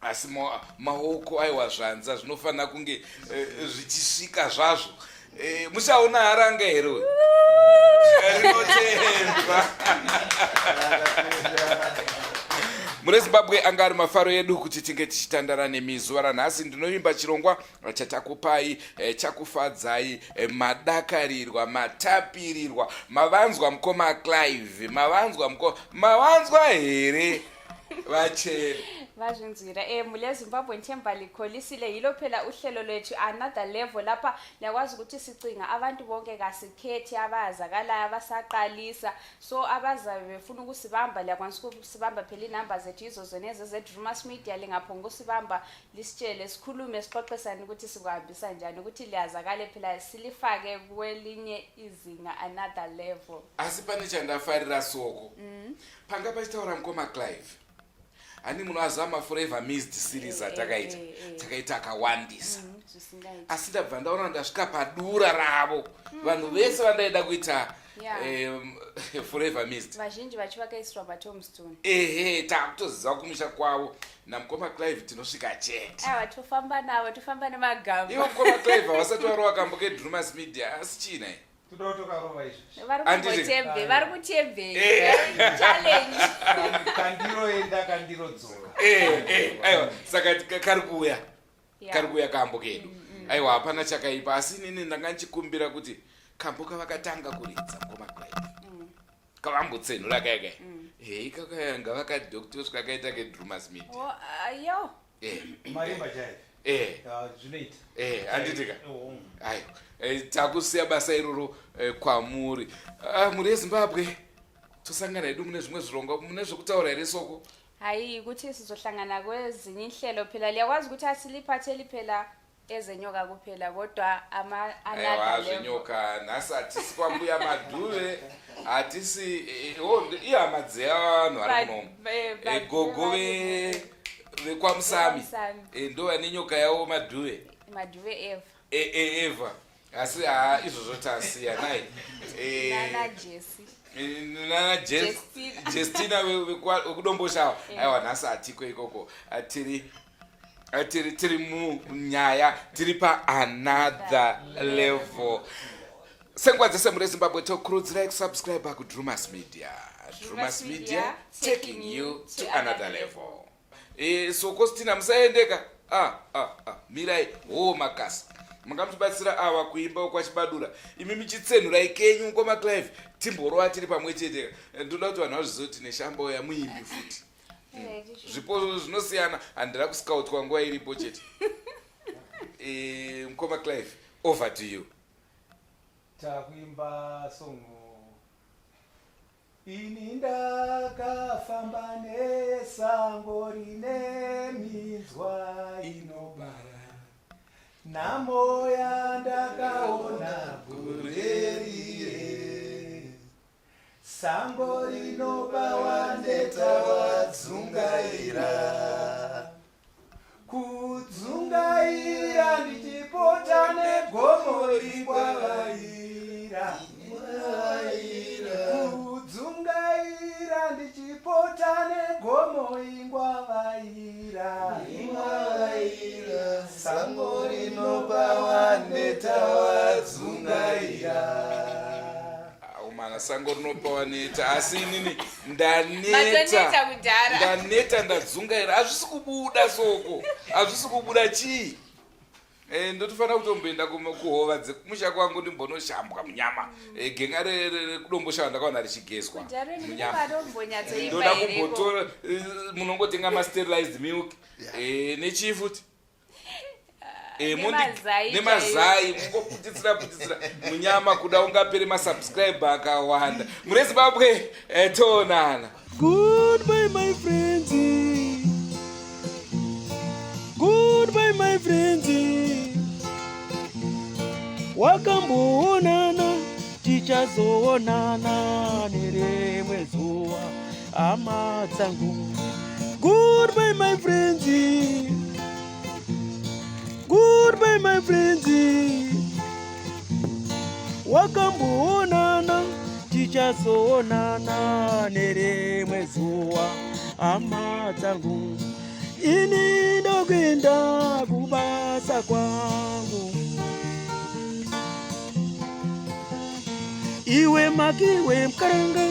asi maoko aiwa zvanza zvinofanira kunge zvichisvika zvazvo muchaona haranga here rinotendwa mune Zimbabwe anga ari mafaro edu kuti tinge tichitandara nemizuva ranhasi ndinovimba chirongwa chatakupai chakufadzai madakarirwa matapirirwa mavanzwa mukoma Clive mavanzwa here vacheri vazvinzwira mule Zimbabwe nthemba likholisile yilo phela uhlelo lwethu another level lapha liyakwazi ukuthi sicinga abantu bonke kasikhethi abazakalayo abasaqalisa so abazabe befuna ukusibamba liyakwanisa ukusibamba phela inamba zethu izozoneze ze-Drewmas Media lingaphonga usibamba lisitshele sikhulume sixoxisane ukuthi sikuhambisa njani ukuthi liyazakale phela silifake kwelinye izinga another level asipane chandafarira soko panga pachitaura mukoma Clive ani munoazama forever missed series takaita akawandisa asi ndabva ndaona ndasvika padura ravo vanhu vese vandaida kuita forever missed vazhinji vachi vakaiswa paTomstone takutoziva kumusha kwavo namukoma Clive tinosvika chete tofamba navo tofamba nemagamba ivo mukoma Clive vasati varo vakamboke Drewmas Media asi china vari kutembe challenge aiwa saka kari kuuya kambo kedu aiwa hapana chakaipa asi inini ndanga ndichikumbira kuti kambo kavakatanga kuridza mukoma Clive kavambotsenhura kaika ikakayanga vakadhoktos kakaita keDrewmas Media handitika aiwa takusiya basa iroro kwamuri muri yeZimbabwe tosangana hedu mune zvimwe zvirongwa mune zvekutaura here soko hayi kuti sizohlangana kwezinye inhlelo phela liyakwazi ukuthi asiliphatheli phela ezenyoka kuphela kodwa zvenyoka nhasi hatisi kwambuya Madhuve hatisi ihama dzevanhu vari munomo gogo vekwamusami ndo vane nyoka yavo Madhuve eva asi izvozvo tasiya nai nana Jestina vekudomboshawa aiwa nhasi hatiko ikoko tiri munyaya tiri paanother level senguva dzese muri Zimbabwe tokurudzirai kusubscribe kuDrewmas Media. Drewmas Media taking you to another level. Soko Stina musaendeka mirai makasi mungamutibatsira ava kuimba kwachibadura imi michitsenhurai kenyu mukoma Clive timborova tiri pamwe chete ndoda kuti vanhu vazvizoti neshambo yamuimbi futi zvipo zvinosiyana handira kuscoutwa nguva iripo chete mukoma Clive over to you. Takuimba songo ini ndakafamba nesango rine minzwa inobara namo yandakaona gurerire sango rinopa wandeta wadzungaira kudzungaira ndichipota negomo rikwavaira kudzungaira ndichipota negomo ingwavaira sango rinopa waneta asi inini Matoneta kudhara. ndaneta ndadzungaira hazvisi kubuda soko hazvisi kubuda chii ndotofanira kutomboenda kuhova dzekumusha kwangu ndimbonoshambwa munyama genga rekudombosha ndakaona richigezwa munyama ndoda kumbotora munongotenga masterilized milk nechii futi nemazai mungoputitsira munyama kuda ungapere masubscriber akawanda mune Zimbabwe toonana. Goodbye my friends, goodbye my friends, wakamboonana tichazoonana nerimwe zuva hama dzangu. Goodbye my friends, goodbye my friends, wakamboonana tichazoonana nerimwe zuva hama dzangu. Ini ndokwenda kubasa kwangu, iwe makiwe mkaranga